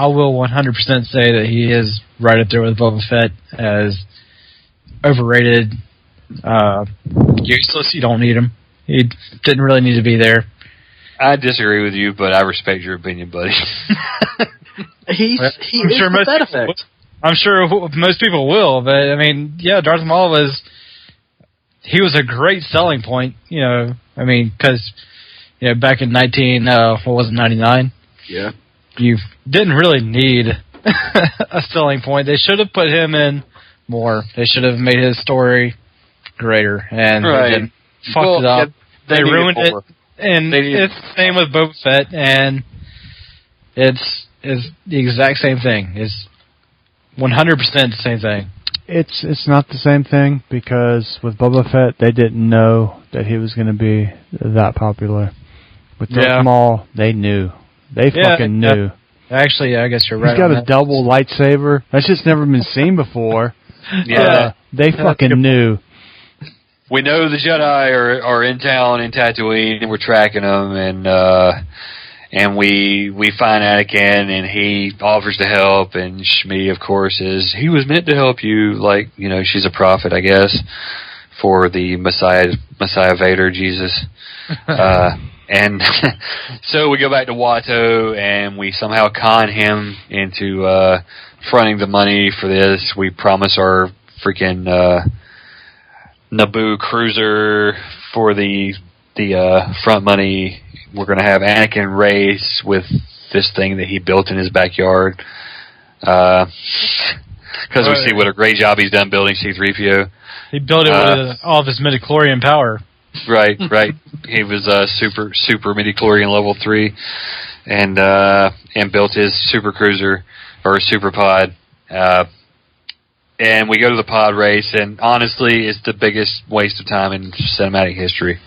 will 100% say that he is right up there with Boba Fett as overrated, useless. You don't need him. He didn't really need to be there. I disagree with you, but I respect your opinion, buddy. he is sure the Fett effect. I'm sure most people will, but I mean, yeah, Darth Maul was a great selling point, I mean, because, back in 99? Yeah. You didn't really need a selling point. They should have put him in more. They should have made his story greater, and they fucked it up. Yeah, they ruined it, and it's the same with Boba Fett, and it's the exact same thing. It's 100% the same thing. It's not the same thing because with Boba Fett, they didn't know that he was going to be that popular. With Darth Maul, they knew. They fucking knew. Actually, I guess you're right. He's got a double lightsaber. That's just never been seen before. They fucking knew. We know the Jedi are in town in Tatooine, and we're tracking them, and we find Anakin, and he offers to help, and Shmi, of course, he was meant to help you, she's a prophet, I guess, for the Messiah Vader, Jesus. And so we go back to Watto, and we somehow con him into fronting the money for this. We promise our freaking Naboo cruiser for the front money. We're going to have Anakin race with this thing that he built in his backyard. Because we see what a great job he's done building C-3PO. He built it with all of his midichlorian power. Right. He was super midichlorian level 3, and built his super cruiser or super pod. And we go to the pod race, and honestly, it's the biggest waste of time in cinematic history.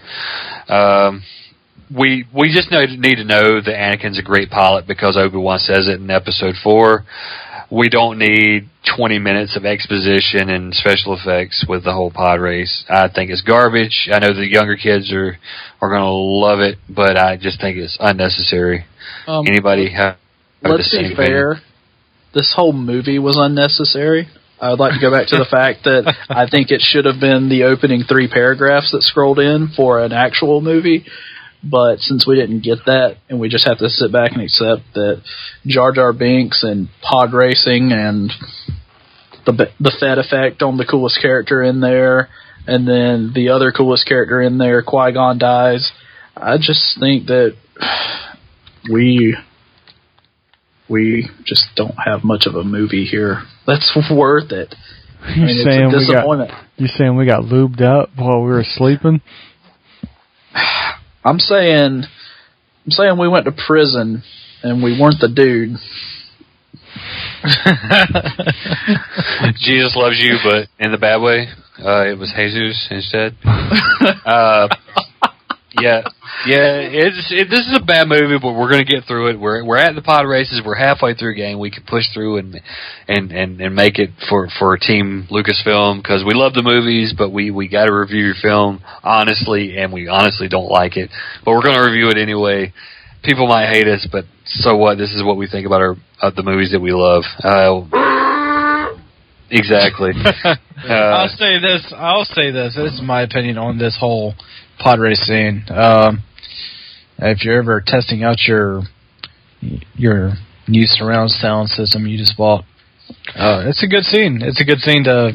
We just need to know that Anakin's a great pilot because Obi-Wan says it in Episode 4. We don't need 20 minutes of exposition and special effects with the whole pod race. I think it's garbage. I know the younger kids are going to love it, but I just think it's unnecessary. Anybody have the same Let's be fair. Opinion? This whole movie was unnecessary. I would like to go back to the fact that I think it should have been the opening 3 paragraphs that scrolled in for an actual movie. But since we didn't get that, and we just have to sit back and accept that Jar Jar Binks and pod racing and the Fett effect on the coolest character in there, and then the other coolest character in there, Qui-Gon, dies, I just think that we just don't have much of a movie here that's worth it. You're saying we got lubed up while we were sleeping? I'm saying we went to prison and we weren't the dude. Jesus loves you, but in the bad way. It was Jesus instead. This is a bad movie, but we're going to get through it. We're at the pod races. We're halfway through a game. We can push through and make it for Team Lucasfilm because we love the movies, but we got to review your film honestly, and we honestly don't like it. But we're going to review it anyway. People might hate us, but so what? This is what we think about the movies that we love. Exactly. I'll say this. This is my opinion on this whole pod race scene. If you're ever testing out your new surround sound system you just bought, it's a good scene. It's a good scene to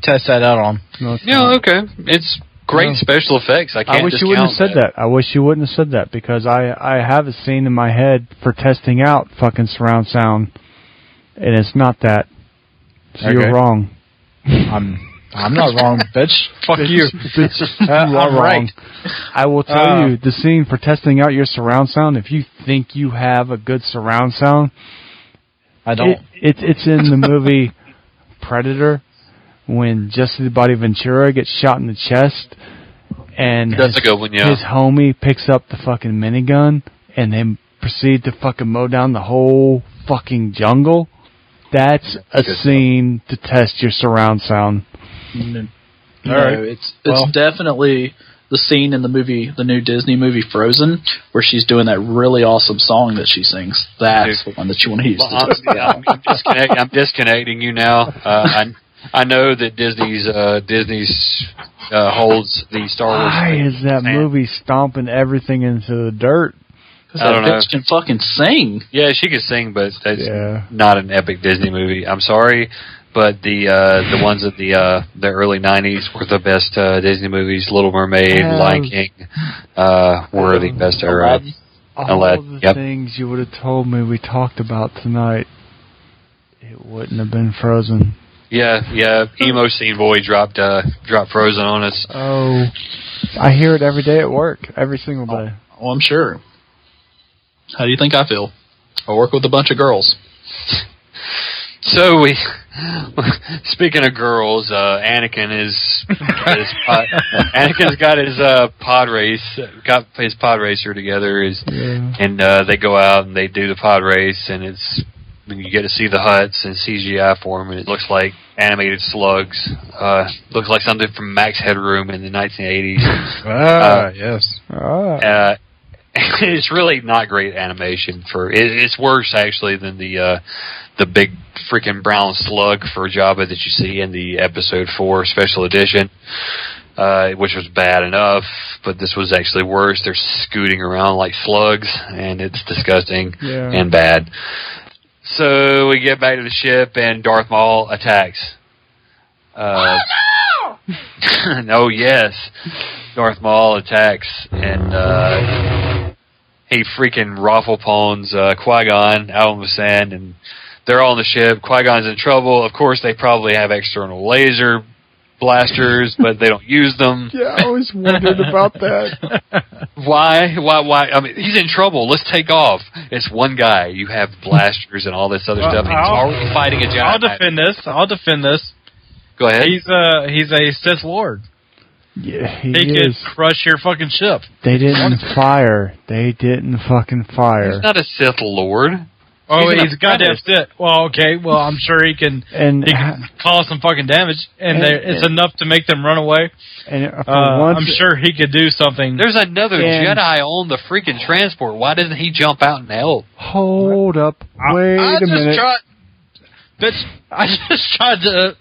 test that out on. No, okay. It's great special effects. I wish you wouldn't have said that. I wish you wouldn't have said that because I have a scene in my head for testing out fucking surround sound, and it's not that. So you're wrong. I'm not wrong, bitch. Fuck you. Bitch, you are wrong. Right. I will tell you the scene for testing out your surround sound. If you think you have a good surround sound, I don't. It's in the movie Predator when Jesse the Body Ventura gets shot in the chest, and that's a good one. Yeah. His homie picks up the fucking minigun and they proceed to fucking mow down the whole fucking jungle. That's a scene to test your surround sound. No, it's definitely the scene in the new Disney movie Frozen, where she's doing that really awesome song that she sings. That's the one that you want to use. Well, honestly, I'm disconnecting you now. I know that Disney's holds the Star Wars. Why is that movie stomping everything into the dirt? Because that bitch can fucking sing. Yeah, she can sing, but that's not an epic Disney movie. I'm sorry, but the ones of the early '90s were the best Disney movies. Little Mermaid, Lion King were the best era. All the things you would have told me we talked about tonight, it wouldn't have been Frozen. Yeah. Emo Scene Boy dropped Frozen on us. Oh, I hear it every day at work, every single day. Oh, I'm sure. How do you think I feel? I work with a bunch of girls. So speaking of girls, Anakin's got his pod racer together, and they go out and they do the pod race, and you get to see the huts and CGI form, and it looks like animated slugs. Looks like something from Max Headroom in the 1980s. Yes. It's really not great animation it's worse actually than the big freaking brown slug for Jabba that you see in the Episode 4 Special Edition, which was bad enough, but this was actually worse. They're scooting around like slugs, and it's disgusting and bad. So we get back to the ship, and Darth Maul attacks. Oh yes, Darth Maul attacks, and he freaking raffle-pones Qui-Gon out on the sand, and they're all on the ship. Qui-Gon's in trouble. Of course, they probably have external laser blasters, but they don't use them. Yeah, I always wondered about that. Why? I mean, he's in trouble. Let's take off. It's one guy. You have blasters and all this other stuff. He's already fighting a giant. I'll defend this. Go ahead. He's a Sith Lord. Yeah, he could crush your fucking ship. They didn't fire. They didn't fucking fire. He's not a Sith Lord. Oh, he's a goddamn Sith. Well, okay. Well, I'm sure he can cause some fucking damage, and it's enough to make them run away. And I'm sure he could do something. There's another Jedi on the freaking transport. Why doesn't he jump out and help? Hold up. Wait a minute. I just tried to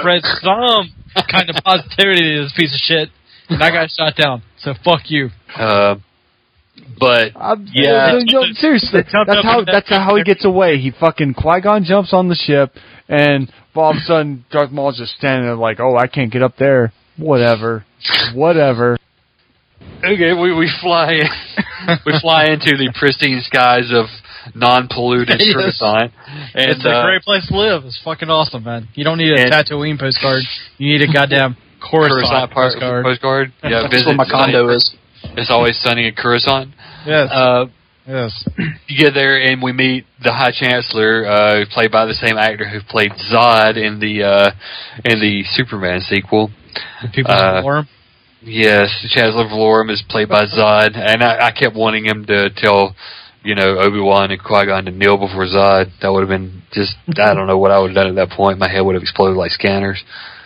spread some kind of positivity to this piece of shit, and I got shot down. So fuck you. But seriously, that's how he gets away. He fucking Qui-Gon jumps on the ship, and all of a sudden Darth Maul's just standing there like, oh, I can't get up there. Whatever. Okay, we fly into the pristine skies of non-polluted Coruscant. And, it's a great place to live. It's fucking awesome, man. You don't need a Tatooine postcard. You need a goddamn Coruscant postcard. Yeah, that's where my condo is. It's always sunny in Coruscant. Yes. Yes. You get there and we meet the High Chancellor, played by the same actor who played Zod in the Superman sequel. The People's Valorum? Yes, Chancellor Valorum is played by Zod, and I kept wanting him to tell, Obi-Wan and Qui-Gon to kneel before Zod. That would have been just, I don't know what I would have done at that point. My head would have exploded like scanners.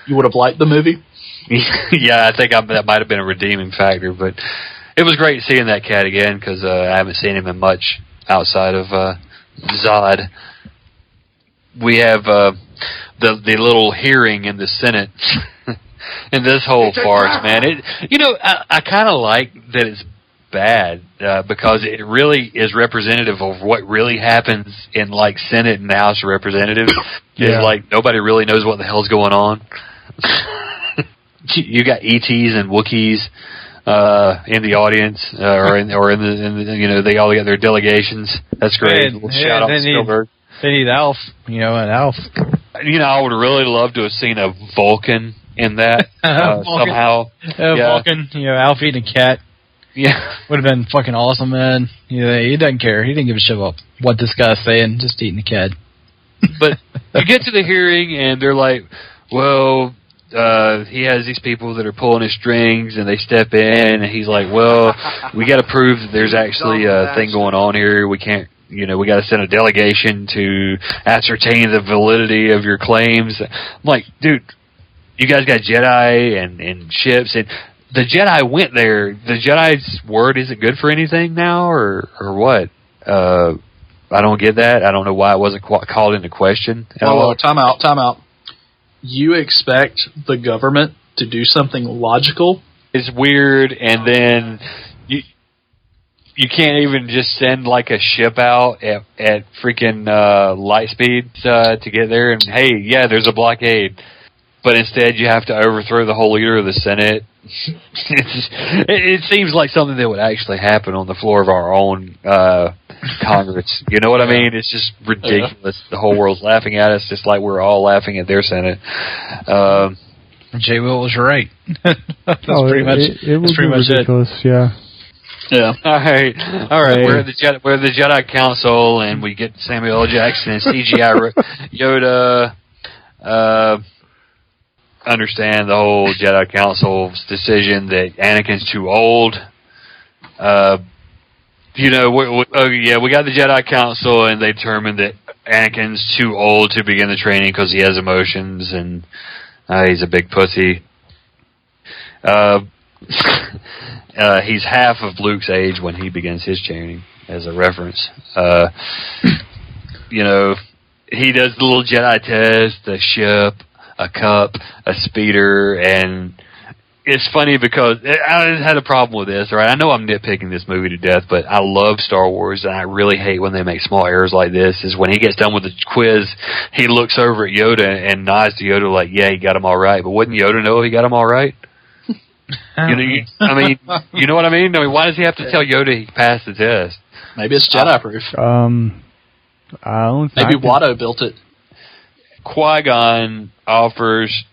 You would have liked the movie? Yeah, I think that might have been a redeeming factor, but it was great seeing that cat again because I haven't seen him in much outside of Zod. We have the little hearing in the Senate. And this whole farce, man. I kind of like that it's bad because it really is representative of what really happens in like Senate and the House of Representatives. Yeah. It's like nobody really knows what the hell's going on. You got ETs and Wookiees in the audience, or in the they all got their delegations. That's great. Shout out to Spielberg. They need Alf, an Alf. I would really love to have seen a Vulcan in that somehow. Vulcan, Alf eating a cat. Yeah, would have been fucking awesome, man. He doesn't care. He didn't give a shit about what this guy's saying. Just eating a cat. But you get to the hearing, and they're like, well, he has these people that are pulling his strings, and they step in, and he's like, well, we got to prove that there's actually a thing going on here. We can't, we got to send a delegation to ascertain the validity of your claims. I'm like, dude, you guys got Jedi and ships, and the Jedi went there. The Jedi's word isn't good for anything now, or what? I don't get that. I don't know why it wasn't called into question. Well, time out. You expect the government to do something logical? It's weird, and then you can't even just send like a ship out at freaking light speed to get there. And hey, yeah, there's a blockade, but instead you have to overthrow the whole leader of the Senate. It seems like something that would actually happen on the floor of our own Congress. You know what I mean? It's just ridiculous. The whole world's laughing at us, just like we're all laughing at their Senate. Jay Will was right. That's pretty much ridiculous. it. Yeah. All right. We're the Jedi Council, and we get Samuel L. Jackson and CGI Yoda. Understand the whole Jedi Council's decision that Anakin's too old. We got the Jedi Council, and they determined that Anakin's too old to begin the training because he has emotions, and he's a big pussy. He's half of Luke's age when he begins his training, as a reference. He does the little Jedi test, a ship, a cup, a speeder, and it's funny because I had a problem with this, right? I know I'm nitpicking this movie to death, but I love Star Wars, and I really hate when they make small errors like this, is when he gets done with the quiz, he looks over at Yoda and nods to Yoda like, yeah, he got him all right. But wouldn't Yoda know he got him all right? You know what I mean? Why does he have to tell Yoda he passed the test? Maybe it's Jedi-proof. Maybe Watto built it. Qui-Gon offers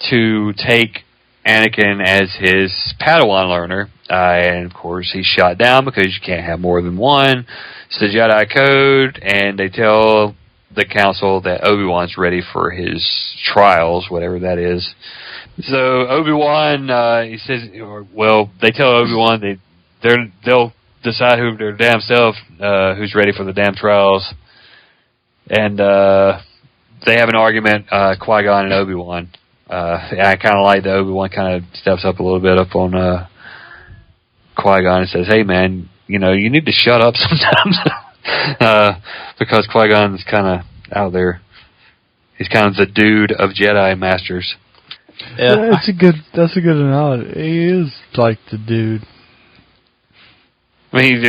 to take Anakin as his Padawan learner, and of course he's shot down because you can't have more than one. It's the Jedi Code, and they tell the Council that Obi-Wan's ready for his trials, whatever that is. So Obi-Wan, they tell Obi-Wan they'll decide who their damn self who's ready for the damn trials, and they have an argument, Qui-Gon and Obi-Wan. I kind of like that Obi-Wan kind of steps up a little bit up on Qui-Gon and says, hey man, you need to shut up sometimes. Because Qui-Gon's kind of out there. He's kind of the dude of Jedi Masters. Yeah, that's a good analogy. He is like the dude. I mean,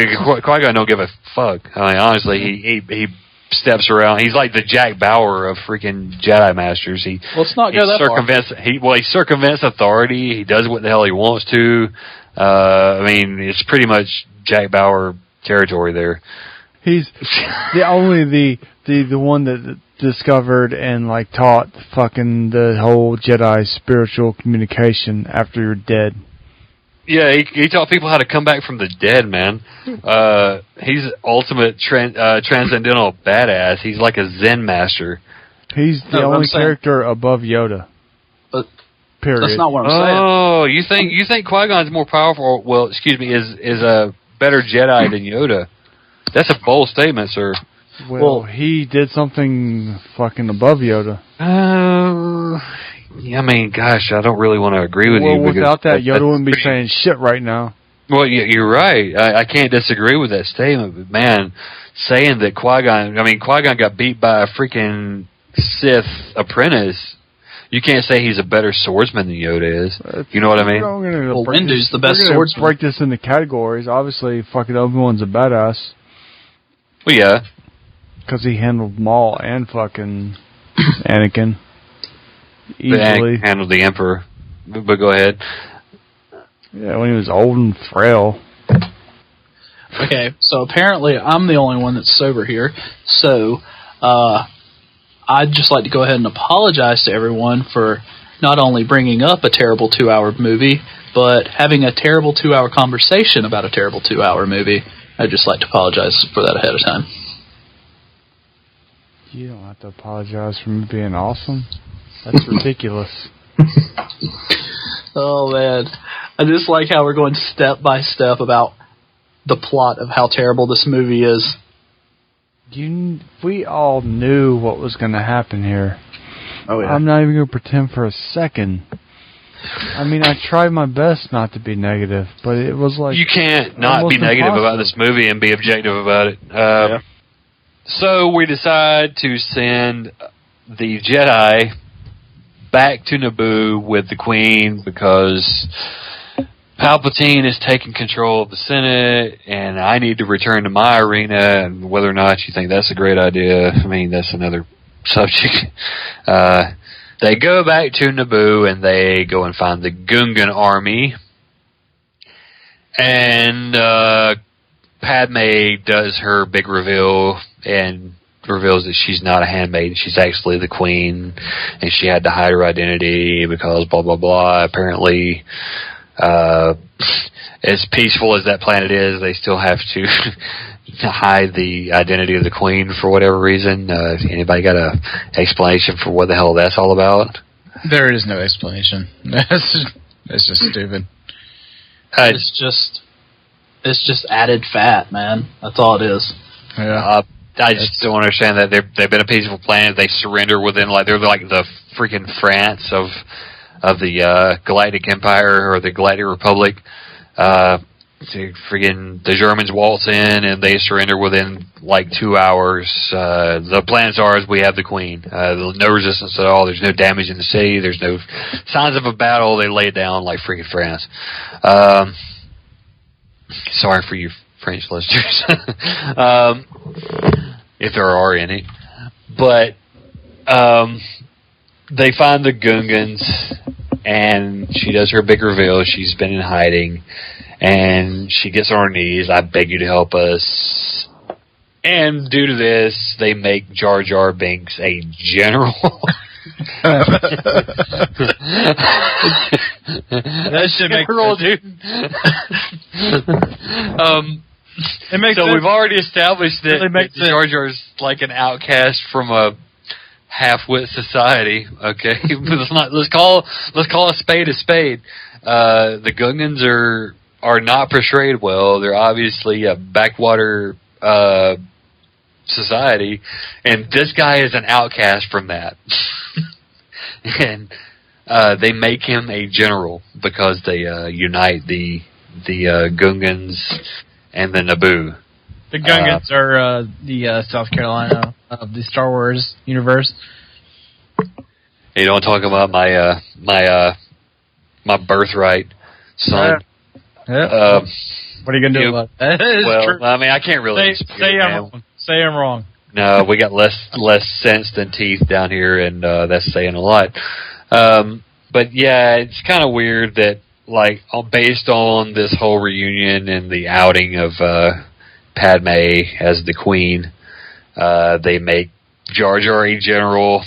Qui-Gon don't give a fuck. I mean, honestly, he steps around. He's like the Jack Bauer of freaking Jedi Masters. Let's not go that far. He circumvents authority. He does what the hell he wants to. It's pretty much Jack Bauer territory there. He's the one that discovered and taught fucking the whole Jedi spiritual communication after you're dead. Yeah, he taught people how to come back from the dead, man. He's ultimate transcendental badass. He's like a Zen master. He's the only character above Yoda. But period. That's not what I'm saying. Oh, you think Qui-Gon's more powerful? Well, excuse me, is a better Jedi than Yoda? That's a bold statement, sir. Well, he did something fucking above Yoda. Gosh, I don't really want to agree with you. Well, without that, Yoda wouldn't be saying shit right now. Well, you're right. I can't disagree with that statement, but man, saying that Qui-Gon got beat by a freaking Sith apprentice, you can't say he's a better swordsman than Yoda is. You know what I mean? Well, Windu's the best swordsman. Break this into categories. Obviously, fucking Obi-Wan's a badass. Well, yeah. Because he handled Maul and fucking Anakin easily. Handled the Emperor. But go ahead. Yeah, when he was old and frail. Okay, so apparently I'm the only one that's sober here. So, I'd just like to go ahead and apologize to everyone for not only bringing up a terrible 2-hour movie, but having a terrible 2-hour conversation about a terrible 2-hour movie. I'd just like to apologize for that ahead of time. You don't have to apologize for me being awesome. That's ridiculous. Oh, man. I just like how we're going step by step about the plot of how terrible this movie is. We all knew what was going to happen here. Oh, yeah. I'm not even going to pretend for a second. I mean, I tried my best not to be negative, but it was like... You can't not be negative about this movie and be objective about it. Yeah. So we decide to send the Jedi back to Naboo with the Queen because Palpatine is taking control of the Senate, and I need to return to my arena, and whether or not you think that's a great idea, I mean, that's another subject. They go back to Naboo, and they go and find the Gungan army, and Padme does her big reveal, and reveals that she's not a handmaid, she's actually the queen, and she had to hide her identity because blah, blah, blah. Apparently, as peaceful as that planet is, they still have to hide the identity of the queen for whatever reason. Anybody got an explanation for what the hell that's all about? There is no explanation. It's just stupid. It's just added fat, man. That's all it is. Yeah. I just don't understand that they've been a peaceful planet. They surrender within they're like the freaking France of the Galactic Empire or the Galactic Republic. The Germans waltz in and they surrender within 2 hours. The planet's ours. We have the Queen. No resistance at all. There's no damage in the city. There's no signs of a battle. They lay it down like freaking France. Sorry for you French listeners. If there are any. But they find the Gungans, and she does her big reveal. She's been in hiding, and she gets on her knees. I beg you to help us. And due to this, they make Jar Jar Binks a general. That should make general, dude. It makes so sense. We've already established that, Really that Jar Jar's like an outcast from a half-wit society. Okay, let's call a spade a spade. The Gungans are not portrayed well. They're obviously a backwater society, and this guy is an outcast from that. And they make him a general because they unite the Gungans and the Naboo. The Gungans are the South Carolina of the Star Wars universe. You don't talk about my birthright, son. Yeah. What are you gonna do about that? Well, true. I mean, I can't really say I'm wrong. Say I'm wrong. No, we got less sense than teeth down here, and that's saying a lot. But yeah, it's kind of weird that, based on this whole reunion and the outing of Padme as the queen, they make Jar Jar a general,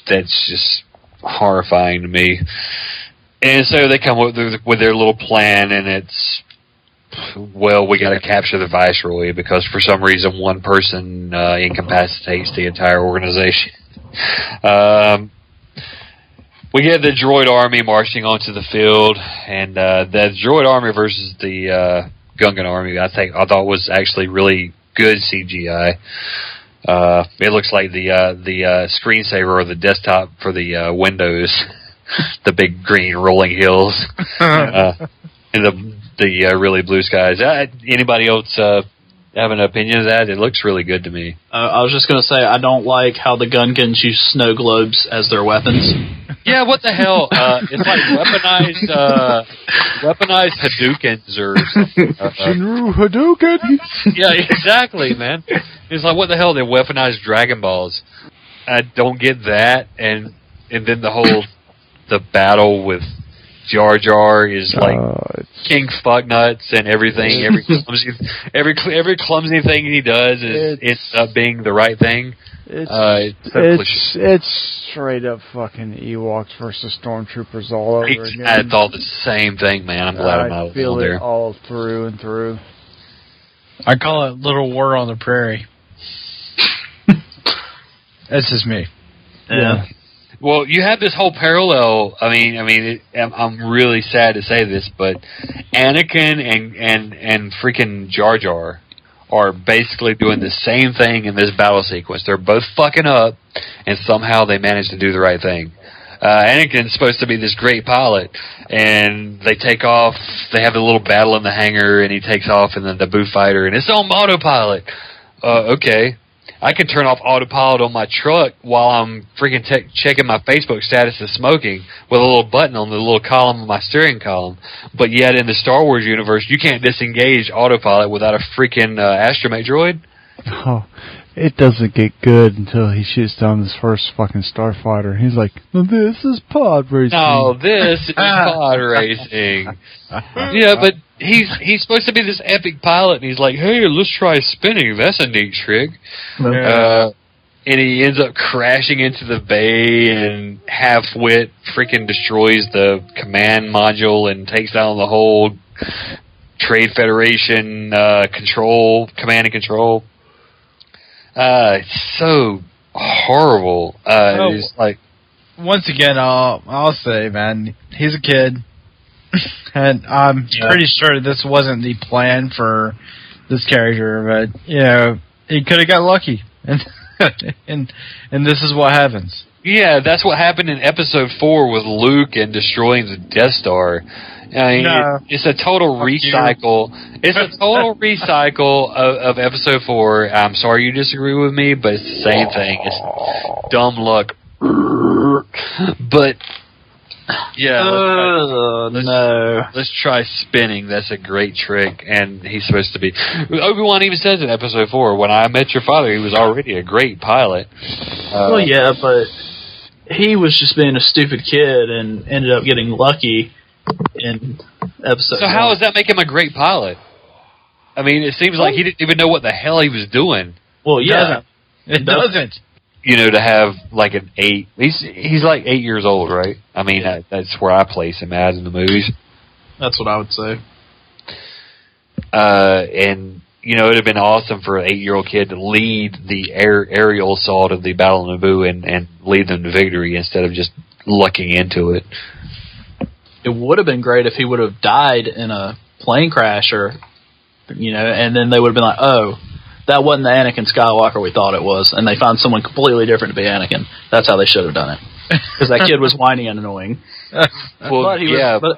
that's just horrifying to me. And so they come up with their little plan, and it's, we got to capture the Viceroy because for some reason one person incapacitates the entire organization. We get the droid army marching onto the field, and the droid army versus the Gungan army, I thought was actually really good CGI. It looks like the screensaver or the desktop for the Windows, the big green rolling hills, and the really blue skies. Anybody else have an opinion of that? It looks really good to me. I was just going to say, I don't like how the Gungans use snow globes as their weapons. Yeah, what the hell? It's like weaponized Hadoukens or something. Shinru Hadouken! Yeah, exactly, man. It's like, what the hell? They weaponized Dragon Balls. I don't get that, and then the battle with Jar Jar is like King Fucknuts and everything. Every clumsy thing he does ends up being the right thing. It's straight up fucking Ewoks versus Stormtroopers all over again. I thought the same thing, man. I'm glad I'm not I feel there. it all through and through. I call it Little War on the Prairie. That's just me. Yeah. Well, you have this whole parallel. I'm really sad to say this, but Anakin and freaking Jar Jar are basically doing the same thing in this battle sequence. They're both fucking up, and somehow they manage to do the right thing. Anakin's supposed to be this great pilot, and they take off. They have a little battle in the hangar, and he takes off in the Naboo fighter, and it's on autopilot. Okay. I can turn off autopilot on my truck while I'm freaking checking my Facebook status of smoking with a little button on the little column of my steering column. But yet in the Star Wars universe, you can't disengage autopilot without a freaking astromech droid. Oh, it doesn't get good until he shoots down this first fucking starfighter. He's like, this is pod racing. No, this is pod racing. Yeah, but he's supposed to be this epic pilot, and he's like, hey, let's try spinning. That's a neat trick. And he ends up crashing into the bay and half-wit freaking destroys the command module and takes down the whole Trade Federation command and control. It's so horrible. It's like, once again, I'll say, man, he's a kid, and I'm pretty sure this wasn't the plan for this character, but he could have got lucky, and and this is what happens. Yeah, that's what happened in Episode 4 with Luke and destroying the Death Star. It's a total recycle. It's a total recycle of Episode 4. I'm sorry you disagree with me, but it's the same thing. It's dumb luck. But let's try spinning. That's a great trick, and he's supposed to be. Obi-Wan even says in Episode 4, "When I met your father, he was already a great pilot." But he was just being a stupid kid and ended up getting lucky in Episode 1. So how does that make him a great pilot? I mean, it seems like he didn't even know what the hell he was doing. Well, yeah. It doesn't. To have like an 8. He's like 8 years old, right? I mean, that's where I place him as in the movies. That's what I would say. And it'd have been awesome for an 8-year-old kid to lead the aerial assault of the Battle of Naboo and lead them to victory instead of just lucking into it. It would have been great if he would have died in a plane crash and then they would have been like, oh, that wasn't the Anakin Skywalker we thought it was, and they found someone completely different to be Anakin. That's how they should have done it. Because that kid was whiny and annoying. But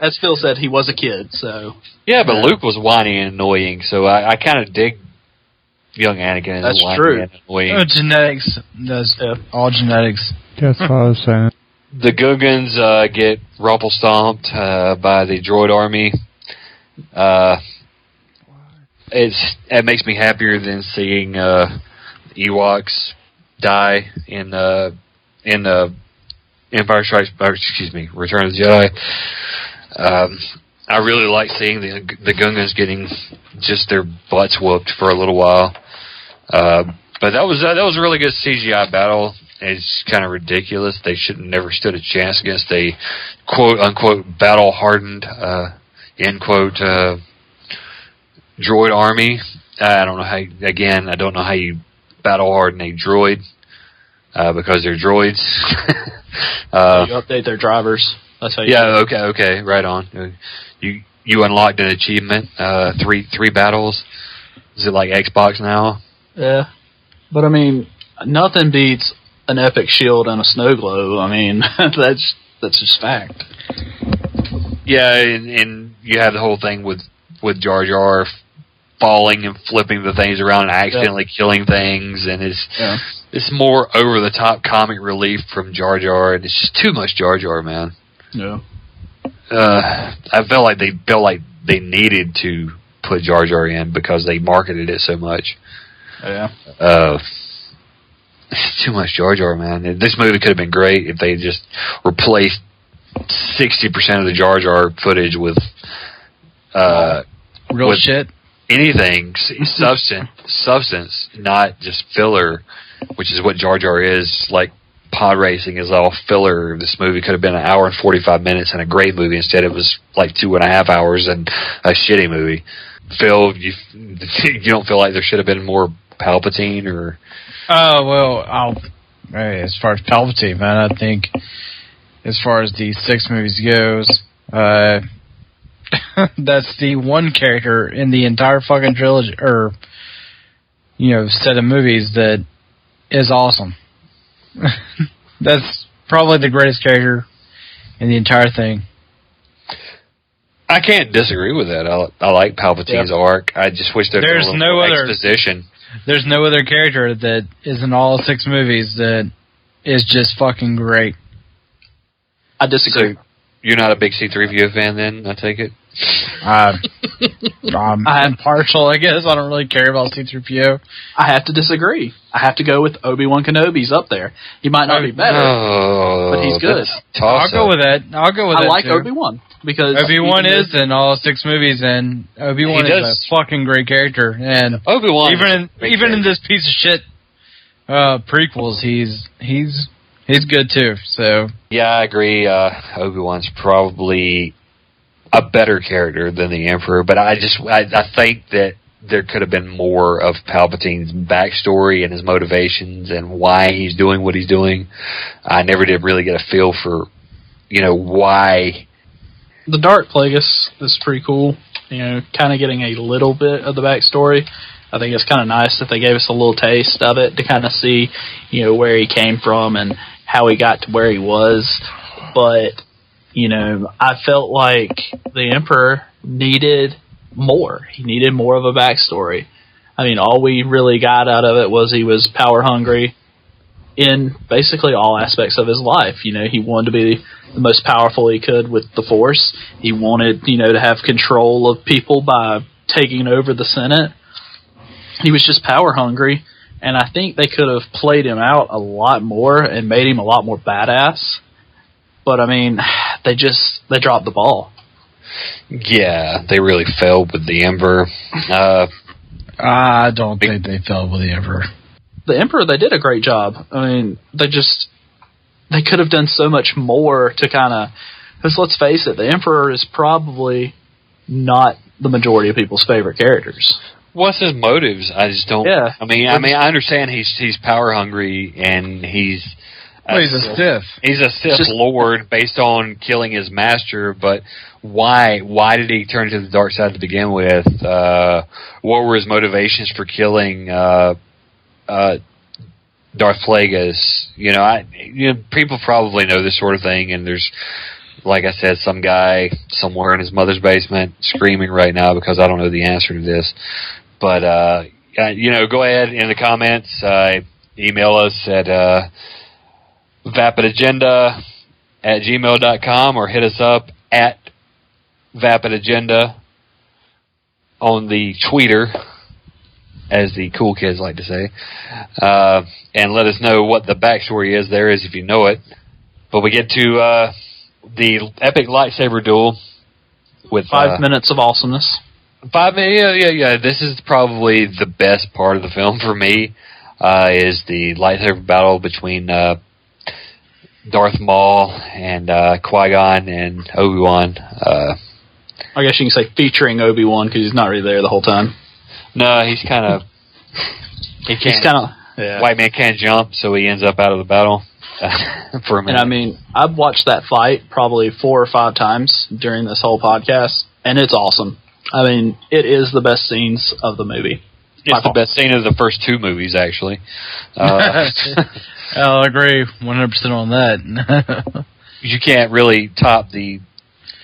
as Phil said, he was a kid, so... Yeah, but Luke was whiny and annoying, so I kind of dig young Anakin as whiny and annoying. Genetics. All genetics. That's what I was saying. The Gungans get rumple-stomped by the droid army. It makes me happier than seeing Ewoks die in Empire Strikes Back. Return of the Jedi. I really like seeing the Gungans getting just their butts whooped for a little while. But that was a really good CGI battle. It's kind of ridiculous. They should have never stood a chance against a quote-unquote battle-hardened, end-quote, droid army. I don't know how you battle-harden a droid, because they're droids. You update their drivers. That's how you do it. Okay, right on. You unlocked an achievement, three battles. Is it like Xbox now? Yeah. But, I mean, nothing beats an epic shield and a snow globe. I mean, that's just fact. Yeah, and you have the whole thing with Jar Jar falling and flipping the things around and accidentally killing things, and it's more over the top comic relief from Jar Jar, and it's just too much Jar Jar, man. Yeah. I felt like they needed to put Jar Jar in because they marketed it so much. Yeah. It's too much Jar Jar, man. This movie could have been great if they just replaced 60% of the Jar Jar footage with real shit. Anything, substance, not just filler, which is what Jar Jar is. Like, pod racing is all filler. This movie could have been an hour and 45 minutes and a great movie. Instead, it was like 2.5 hours and a shitty movie. Phil, you don't feel like there should have been more Palpatine, or? As far as Palpatine, man, I think as far as the 6 movies goes, that's the one character in the entire fucking trilogy, or set of movies that is awesome. That's probably the greatest character in the entire thing. I can't disagree with that. I like Palpatine's arc. I just wish there'd been a little more exposition. There's no other character that is in all 6 movies that is just fucking great. I disagree. So you're not a big C-3PO fan then, I take it? I'm partial, I guess. I don't really care about C-3PO. I have to disagree. I have to go with Obi-Wan Kenobi's up there. He might not be better, but he's good. I'll go with that. I like Obi-Wan. Because Obi-Wan is in all 6 movies, and Obi-Wan is a fucking great character. And Obi-Wan, even in this piece of shit prequels, he's good too. So yeah, I agree. Obi-Wan's probably a better character than the Emperor, but I think that there could have been more of Palpatine's backstory and his motivations and why he's doing what he's doing. I never did really get a feel for, why. The Dark Plagueis is pretty cool. Kind of getting a little bit of the backstory. I think it's kind of nice that they gave us a little taste of it to kind of see, where he came from and how he got to where he was. But, I felt like the Emperor needed more. He needed more of a backstory. I mean, all we really got out of it was he was power hungry in basically all aspects of his life. He wanted to be the most powerful he could with the Force. He wanted, to have control of people by taking over the Senate. He was just power hungry, and I think they could have played him out a lot more and made him a lot more badass. But, I mean, they dropped the ball. Yeah, they really failed with the Emperor. I don't think they failed with the Emperor. The Emperor, they did a great job. I mean, they could have done so much more to kind of, because let's face it, the Emperor is probably not the majority of people's favorite characters. What's his motives? I just don't. Yeah. I mean, I understand he's power hungry and he's a Sith. He's a Sith Lord based on killing his master, but why did he turn to the dark side to begin with? What were his motivations for killing Darth Plagueis? People probably know this sort of thing, and there's, like I said, some guy somewhere in his mother's basement screaming right now because I don't know the answer to this. But go ahead in the comments, email us at vapidagenda@gmail.com or hit us up at Vapid Agenda on the Twitter, as the cool kids like to say, and let us know what the backstory is there is if you know it. But we get to the epic lightsaber duel with 5 minutes of awesomeness. 5 minutes, yeah. This is probably the best part of the film for me, is the lightsaber battle between Darth Maul and Qui-Gon and Obi-Wan. I guess you can say featuring Obi-Wan because he's not really there the whole time. No, he's kind of... White man can't jump, so he ends up out of the battle for a minute. And I mean, I've watched that fight probably 4 or 5 times during this whole podcast, and it's awesome. I mean, it is the best scenes of the movie. It's the best scene of the first 2 movies, actually. I'll agree 100% on that. You can't really top the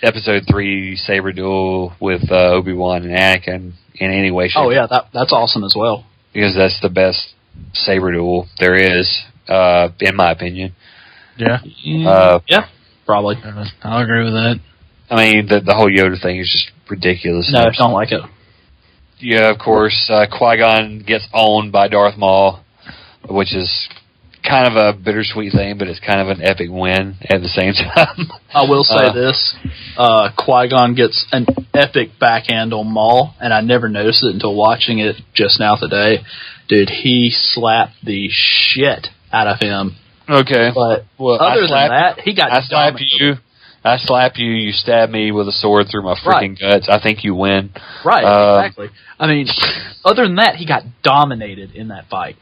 Episode 3 saber duel with Obi-Wan and Anakin in any way, shape. Oh yeah, that's awesome as well. Because that's the best saber duel there is, in my opinion. Yeah. Yeah, probably. I'll agree with that. I mean, the whole Yoda thing is just ridiculous. No, I don't like it. Yeah, of course, Qui-Gon gets owned by Darth Maul, which is kind of a bittersweet thing, but it's kind of an epic win at the same time. I will say this. Qui-Gon gets an epic backhand on Maul, and I never noticed it until watching it just now today. Dude, he slapped the shit out of him. Okay. But other than that, he got dominated. I slap you, you stab me with a sword through my freaking guts. I think you win. Right, exactly. I mean, other than that, he got dominated in that fight.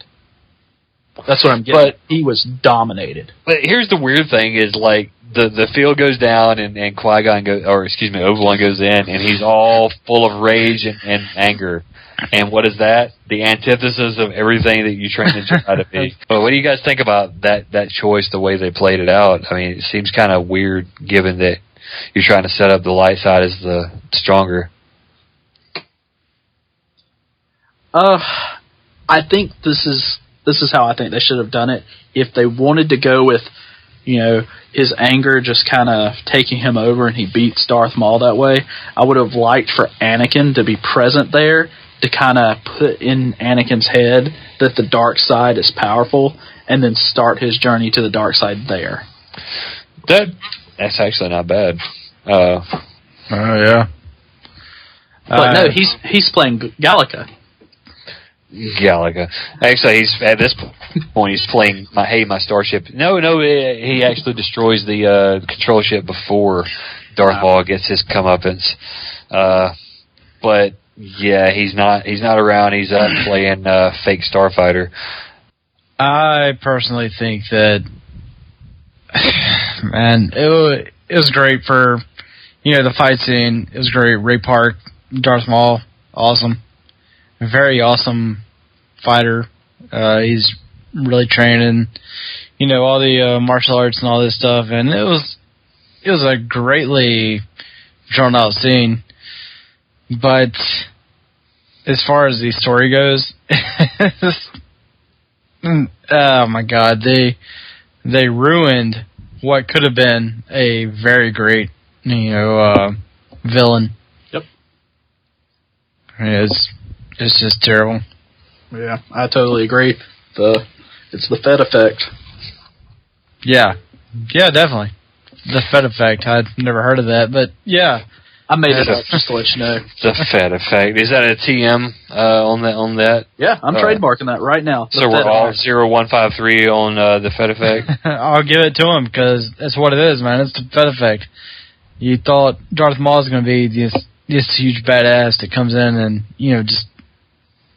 That's what I'm getting. But he was dominated. But here's the weird thing: is like the field goes down and Qui-Gon Obi-Wan goes in, and he's all full of rage and anger. And what is that? The antithesis of everything that you train the Jedi to be. But what do you guys think about that choice, the way they played it out? I mean, it seems kind of weird, given that you're trying to set up the light side as the stronger. I think this is how I think they should have done it. If they wanted to go with, his anger just kind of taking him over and he beats Darth Maul that way, I would have liked for Anakin to be present there to kind of put in Anakin's head that the dark side is powerful and then start his journey to the dark side there. That's actually not bad. Yeah. But no, he's playing Gallica. Galaga. Actually, at this point, he's playing my starship. No, he actually destroys the control ship before Darth Maul gets his comeuppance. But yeah, he's not around. He's out playing fake starfighter. I personally think that, man, it was great for, the fight scene. It was great. Ray Park, Darth Maul, awesome. Very awesome fighter. He's really training, all the martial arts and all this stuff, and it was a greatly drawn out scene. But as far as the story goes, oh my God, they ruined what could have been a very great, villain. Yep. It's just terrible. Yeah, I totally agree. It's the Fed effect. Yeah, definitely. The Fed effect. I'd never heard of that, but yeah. I made it up just to let you know. The Fed effect. Is that a TM on that? Yeah, I'm trademarking that right now. So we're all 0153 on the Fed effect? I'll give it to him because that's what it is, man. It's the Fed effect. You thought Darth Maul was going to be this huge badass that comes in and, just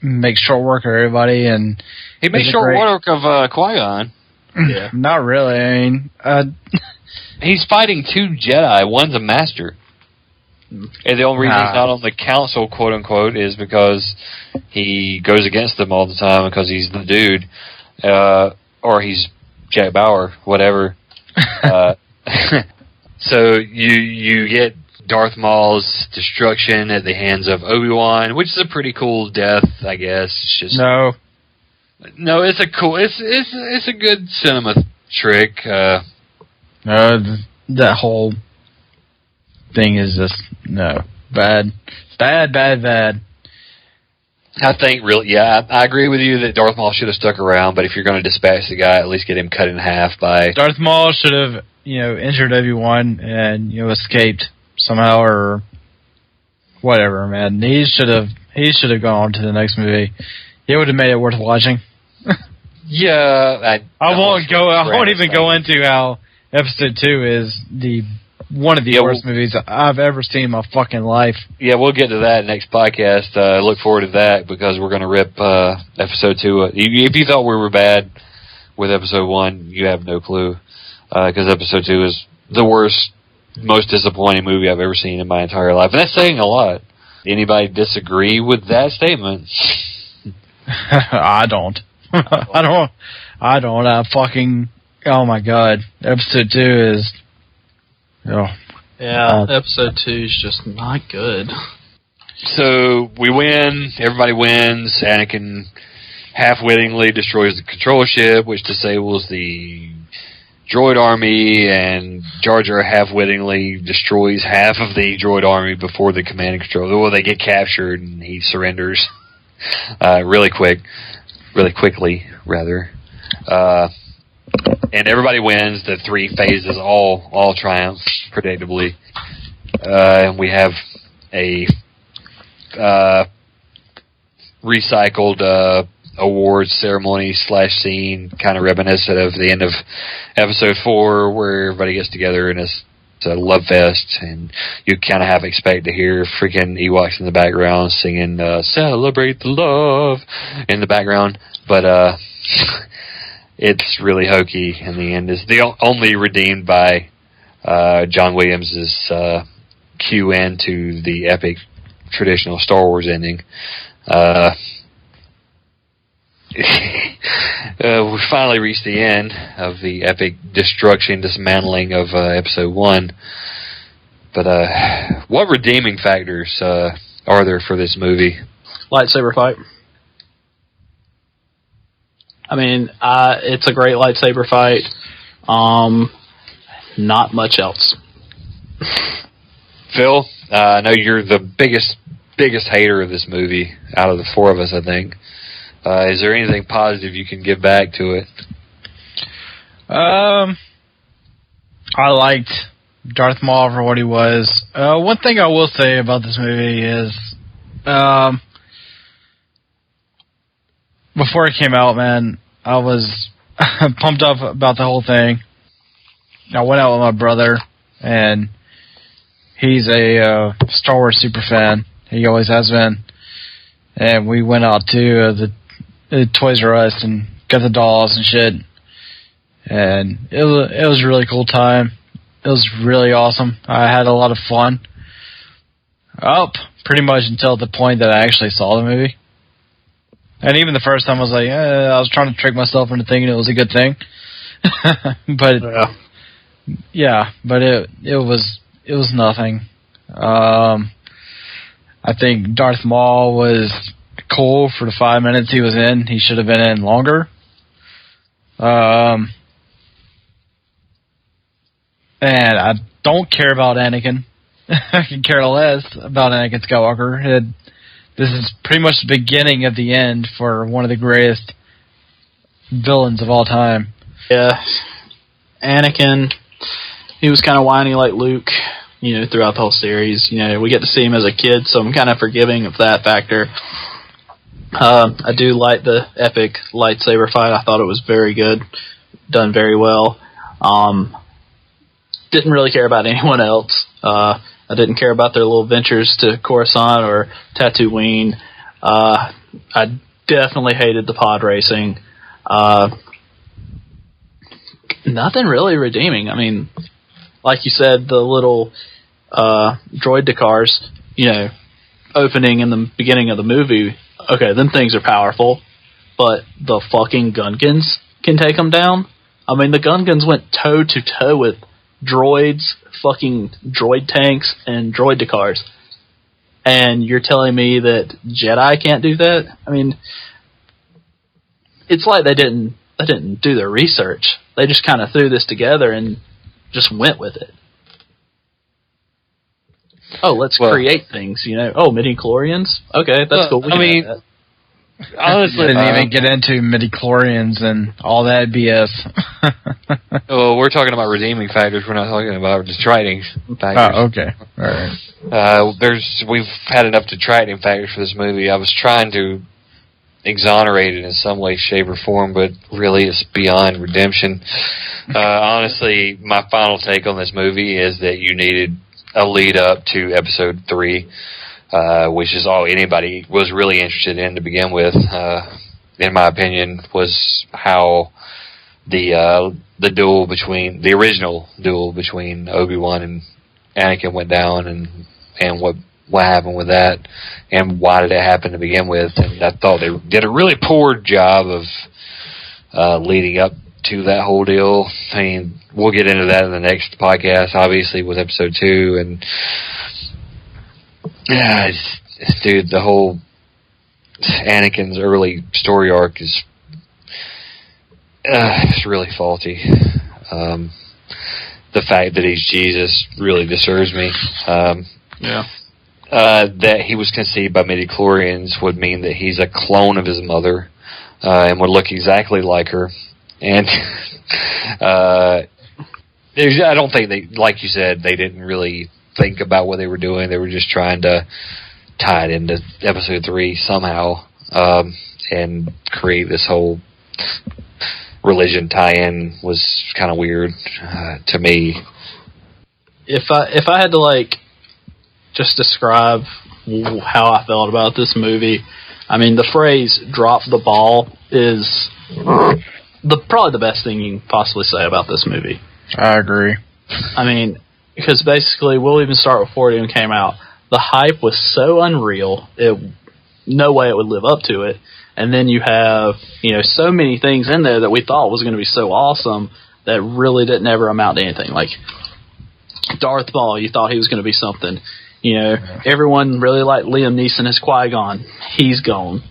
makes short work of everybody. And he makes short work of Qui-Gon. Yeah. Not really. I mean, he's fighting two Jedi. One's a master. And the only reason he's not on the council, quote unquote, is because he goes against them all the time because he's the dude, or he's Jack Bauer, whatever. So you get Darth Maul's destruction at the hands of Obi-Wan, which is a pretty cool death, I guess. It's just no, it's a good cinema trick. That whole thing is just bad. I think I agree with you that Darth Maul should have stuck around, but if you're going to dispatch the guy, at least get him cut in half by... Darth Maul should have, injured Obi-Wan and, escaped somehow or whatever, man. He should have gone on to the next movie. It would have made it worth watching. Yeah. I won't even go into how Episode 2 is one of the worst movies I've ever seen in my fucking life. Yeah, we'll get to that next podcast. Look forward to that because we're going to rip Episode 2. If you thought we were bad with Episode 1, you have no clue. Because Episode 2 is the worst, most disappointing movie I've ever seen in my entire life. And that's saying a lot. Anybody disagree with that statement? I don't. I don't. Oh my God. Episode 2 is... Oh, Yeah, episode 2 is just not good. So we win. Everybody wins. Anakin half-wittingly destroys the control ship, which disables the droid army, and Jar Jar half-wittingly destroys half of the droid army before the command and control. Well, they get captured, and he surrenders really quickly, rather. And everybody wins. The 3 phases all triumph, predictably. And we have a recycled awards ceremony / scene, kind of reminiscent of the end of episode 4, where everybody gets together and it's a love fest, and you kind of have to expect to hear freaking Ewoks in the background singing "Celebrate the Love" in the background, but it's really hokey in the end. It's the only redeemed by John Williams' cue in to the epic traditional Star Wars ending. We finally reached the end of the epic dismantling of episode 1. But what redeeming factors are there for this movie? Lightsaber fight. I mean, it's a great lightsaber fight. Not much else. Phil, I know you're the biggest hater of this movie out of the 4 of us, I think. Is there anything positive you can give back to it? I liked Darth Maul for what he was. One thing I will say about this movie is, before it came out, man, I was pumped up about the whole thing. I went out with my brother, and he's a Star Wars super fan. He always has been. And we went out to the Toys R Us and got the dolls and shit. And it was a really cool time. It was really awesome. I had a lot of fun. Pretty much until the point that I actually saw the movie. And even the first time I was like, I was trying to trick myself into thinking it was a good thing. But it was nothing. I think Darth Maul was cool for the 5 minutes he was in. He should have been in longer. And I don't care about Anakin. I can care less about Anakin Skywalker. This is pretty much the beginning of the end for one of the greatest villains of all time. Yeah. Anakin, he was kind of whiny like Luke, throughout the whole series. We get to see him as a kid, so I'm kind of forgiving of that factor. I do like the epic lightsaber fight. I thought it was very good, done very well. Didn't really care about anyone else. I didn't care about their little ventures to Coruscant or Tatooine. I definitely hated the pod racing. Nothing really redeeming. I mean, like you said, the little droid cars, opening in the beginning of the movie. Okay, them things are powerful, but the fucking Gungans can take them down. I mean, the Gungans went toe to toe with droids, fucking droid tanks, and droid cars. And you're telling me that Jedi can't do that? I mean, it's like they didn't do their research. They just kind of threw this together and just went with it. Oh, let's create things, Oh, midi-chlorians? Okay, that's cool. Honestly, didn't even get into midi-chlorians and all that BS. Well, we're talking about redeeming factors. We're not talking about detracting factors. Oh, okay. All right. We've had enough detracting factors for this movie. I was trying to exonerate it in some way, shape, or form, but really it's beyond redemption. Honestly, my final take on this movie is that you needed a lead up to episode 3. Which is all anybody was really interested in to begin with, in my opinion, was how the original duel between Obi-Wan and Anakin went down, and what happened with that, and why did it happen to begin with. And I thought they did a really poor job of leading up to that whole deal. I mean, we'll get into that in the next podcast, obviously, with episode 2. And yeah, dude, the whole Anakin's early story arc is it's really faulty. The fact that he's Jesus really disturbs me. That he was conceived by midichlorians would mean that he's a clone of his mother and would look exactly like her. And I don't think they, like you said, they didn't really think about what they were doing. They were just trying to tie it into episode 3 somehow and create this whole religion tie-in. Was kind of weird to me. If I had to just describe how I felt about this movie, I mean, the phrase "drop the ball" is probably the best thing you can possibly say about this movie. I agree. I mean, because basically, we'll even start before it even came out. The hype was so unreal, no way it would live up to it. And then you have, so many things in there that we thought was going to be so awesome that really didn't ever amount to anything. Like Darth Maul, you thought he was going to be something. Everyone really liked Liam Neeson as Qui-Gon. He's gone.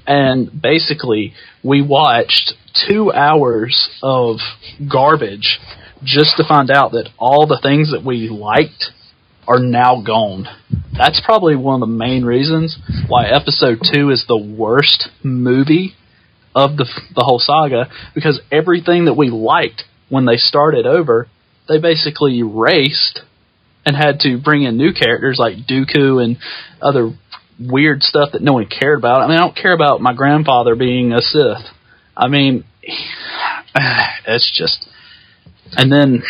And basically, we watched 2 hours of garbage just to find out that all the things that we liked are now gone. That's probably one of the main reasons why episode 2 is the worst movie of the whole saga, because everything that we liked when they started over, they basically erased and had to bring in new characters like Dooku and other weird stuff that no one cared about. I mean, I don't care about my grandfather being a Sith. I mean, it's just... And then...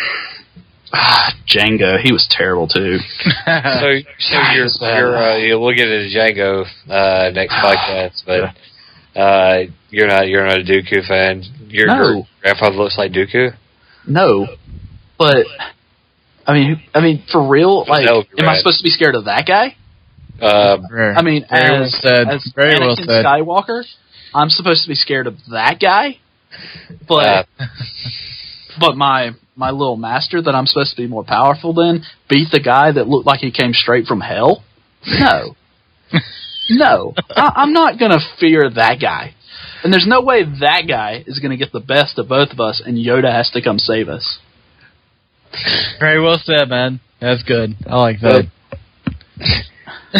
Django, he was terrible too. So we'll get into Django next podcast, but you're not a Dooku fan. Your grandfather looks like Dooku? No, but I mean, for real, am I supposed to be scared of that guy? I mean, as Anakin Skywalker, I'm supposed to be scared of that guy, but my little master that I'm supposed to be more powerful than beat the guy that looked like he came straight from hell? No. No. I'm not going to fear that guy. And there's no way that guy is going to get the best of both of us and Yoda has to come save us. Very well said, man. That's good. I like that.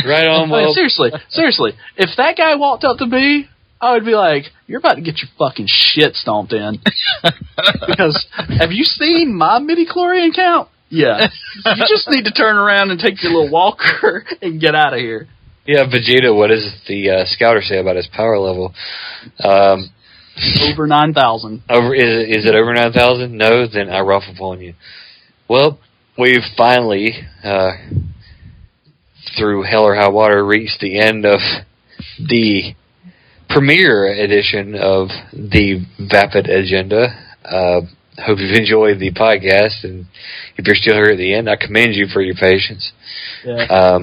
Right on, Will. Seriously. If that guy walked up to me, I would be like, you're about to get your fucking shit stomped in. Because, have you seen my midichlorian count? Yeah. You just need to turn around and take your little walker and get out of here. Yeah, Vegeta, what does the scouter say about his power level? Over 9,000. Is it over 9,000? No? Then I rough upon you. Well, we've finally, through hell or high water, reached the end of the premiere edition of the Vapid Agenda. Hope you've enjoyed the podcast, and if you're still here at the end, I commend you for your patience. Yeah.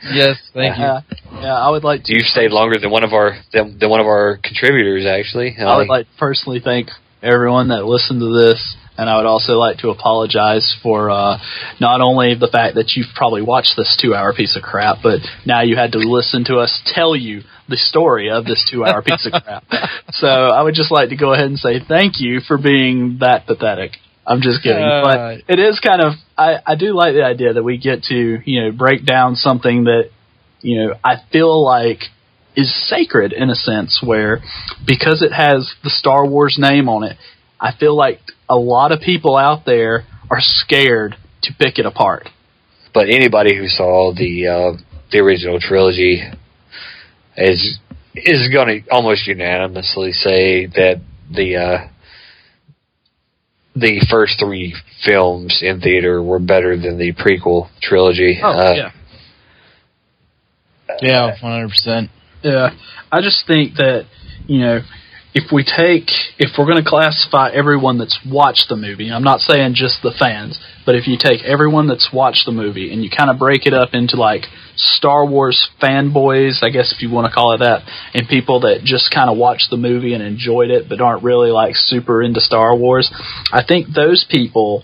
Yes, thank you. Yeah, I would like to. You've stayed longer than one of our contributors, actually. I would like to personally thank everyone that listened to this. And I would also like to apologize for not only the fact that you've probably watched this 2-hour piece of crap, but now you had to listen to us tell you the story of this 2-hour piece of crap. So I would just like to go ahead and say thank you for being that pathetic. I'm just kidding. But it is kind of, I do like the idea that we get to, break down something that, I feel like is sacred in a sense, where because it has the Star Wars name on it, I feel like a lot of people out there are scared to pick it apart. But anybody who saw the original trilogy is going to almost unanimously say that the first 3 films in theater were better than the prequel trilogy. Oh, yeah. Yeah, 100%. Yeah, I just think that, if we're going to classify everyone that's watched the movie, I'm not saying just the fans, but if you take everyone that's watched the movie and you kind of break it up into like Star Wars fanboys, I guess if you want to call it that, and people that just kind of watched the movie and enjoyed it but aren't really like super into Star Wars, I think those people,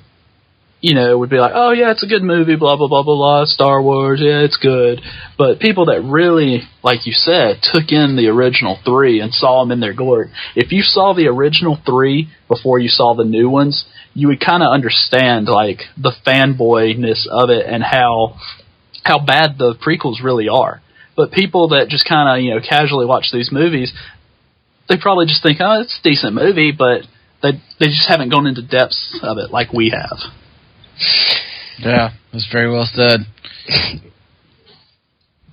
would be like, oh yeah, it's a good movie, blah, blah, blah, blah, blah, Star Wars, yeah, it's good. But people that really, like you said, took in the original 3 and saw them in their glory, if you saw the original 3 before you saw the new ones, you would kind of understand, like, the fanboyness of it and how bad the prequels really are. But people that just kind of, casually watch these movies, they probably just think, oh, it's a decent movie, but they just haven't gone into depths of it like we have. Yeah, that's very well said.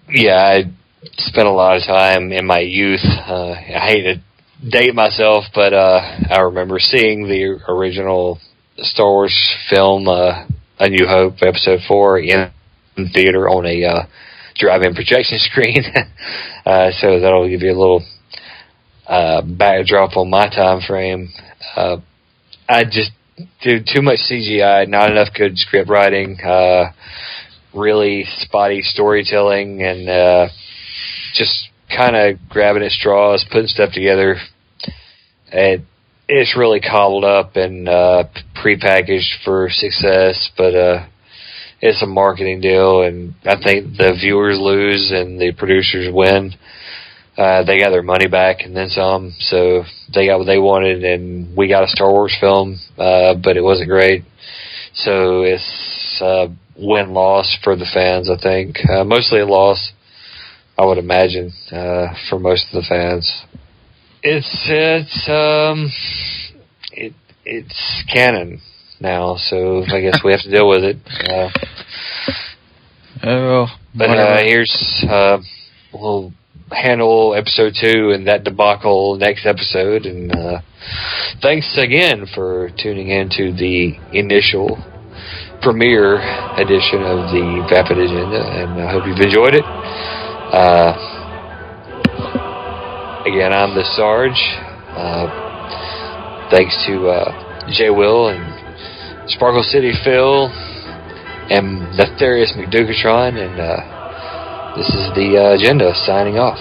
Yeah, I spent a lot of time in my youth. I hate to date myself, but I remember seeing the original Star Wars film, A New Hope, Episode 4, in theater on a drive-in projection screen. So that'll give you a little backdrop on my time frame. I just did too much CGI, not enough good script writing, really spotty storytelling, and just kind of grabbing at straws, putting stuff together. It's really cobbled up and prepackaged for success, but it's a marketing deal, and I think the viewers lose and the producers win. They got their money back and then some, so they got what they wanted, and we got a Star Wars film, but it wasn't great. So it's win-loss for the fans, I think. Mostly a loss, I would imagine, for most of the fans. It's canon now, so I guess we have to deal with it. Here's we'll handle episode 2 and that debacle next episode. And thanks again for tuning in to the initial premiere edition of the Vapid Agenda, and I hope you've enjoyed it. Again, I'm the Sarge. Thanks to J. Will and Sparkle City Phil and Nefarious McDougatron, and this is the Agenda signing off.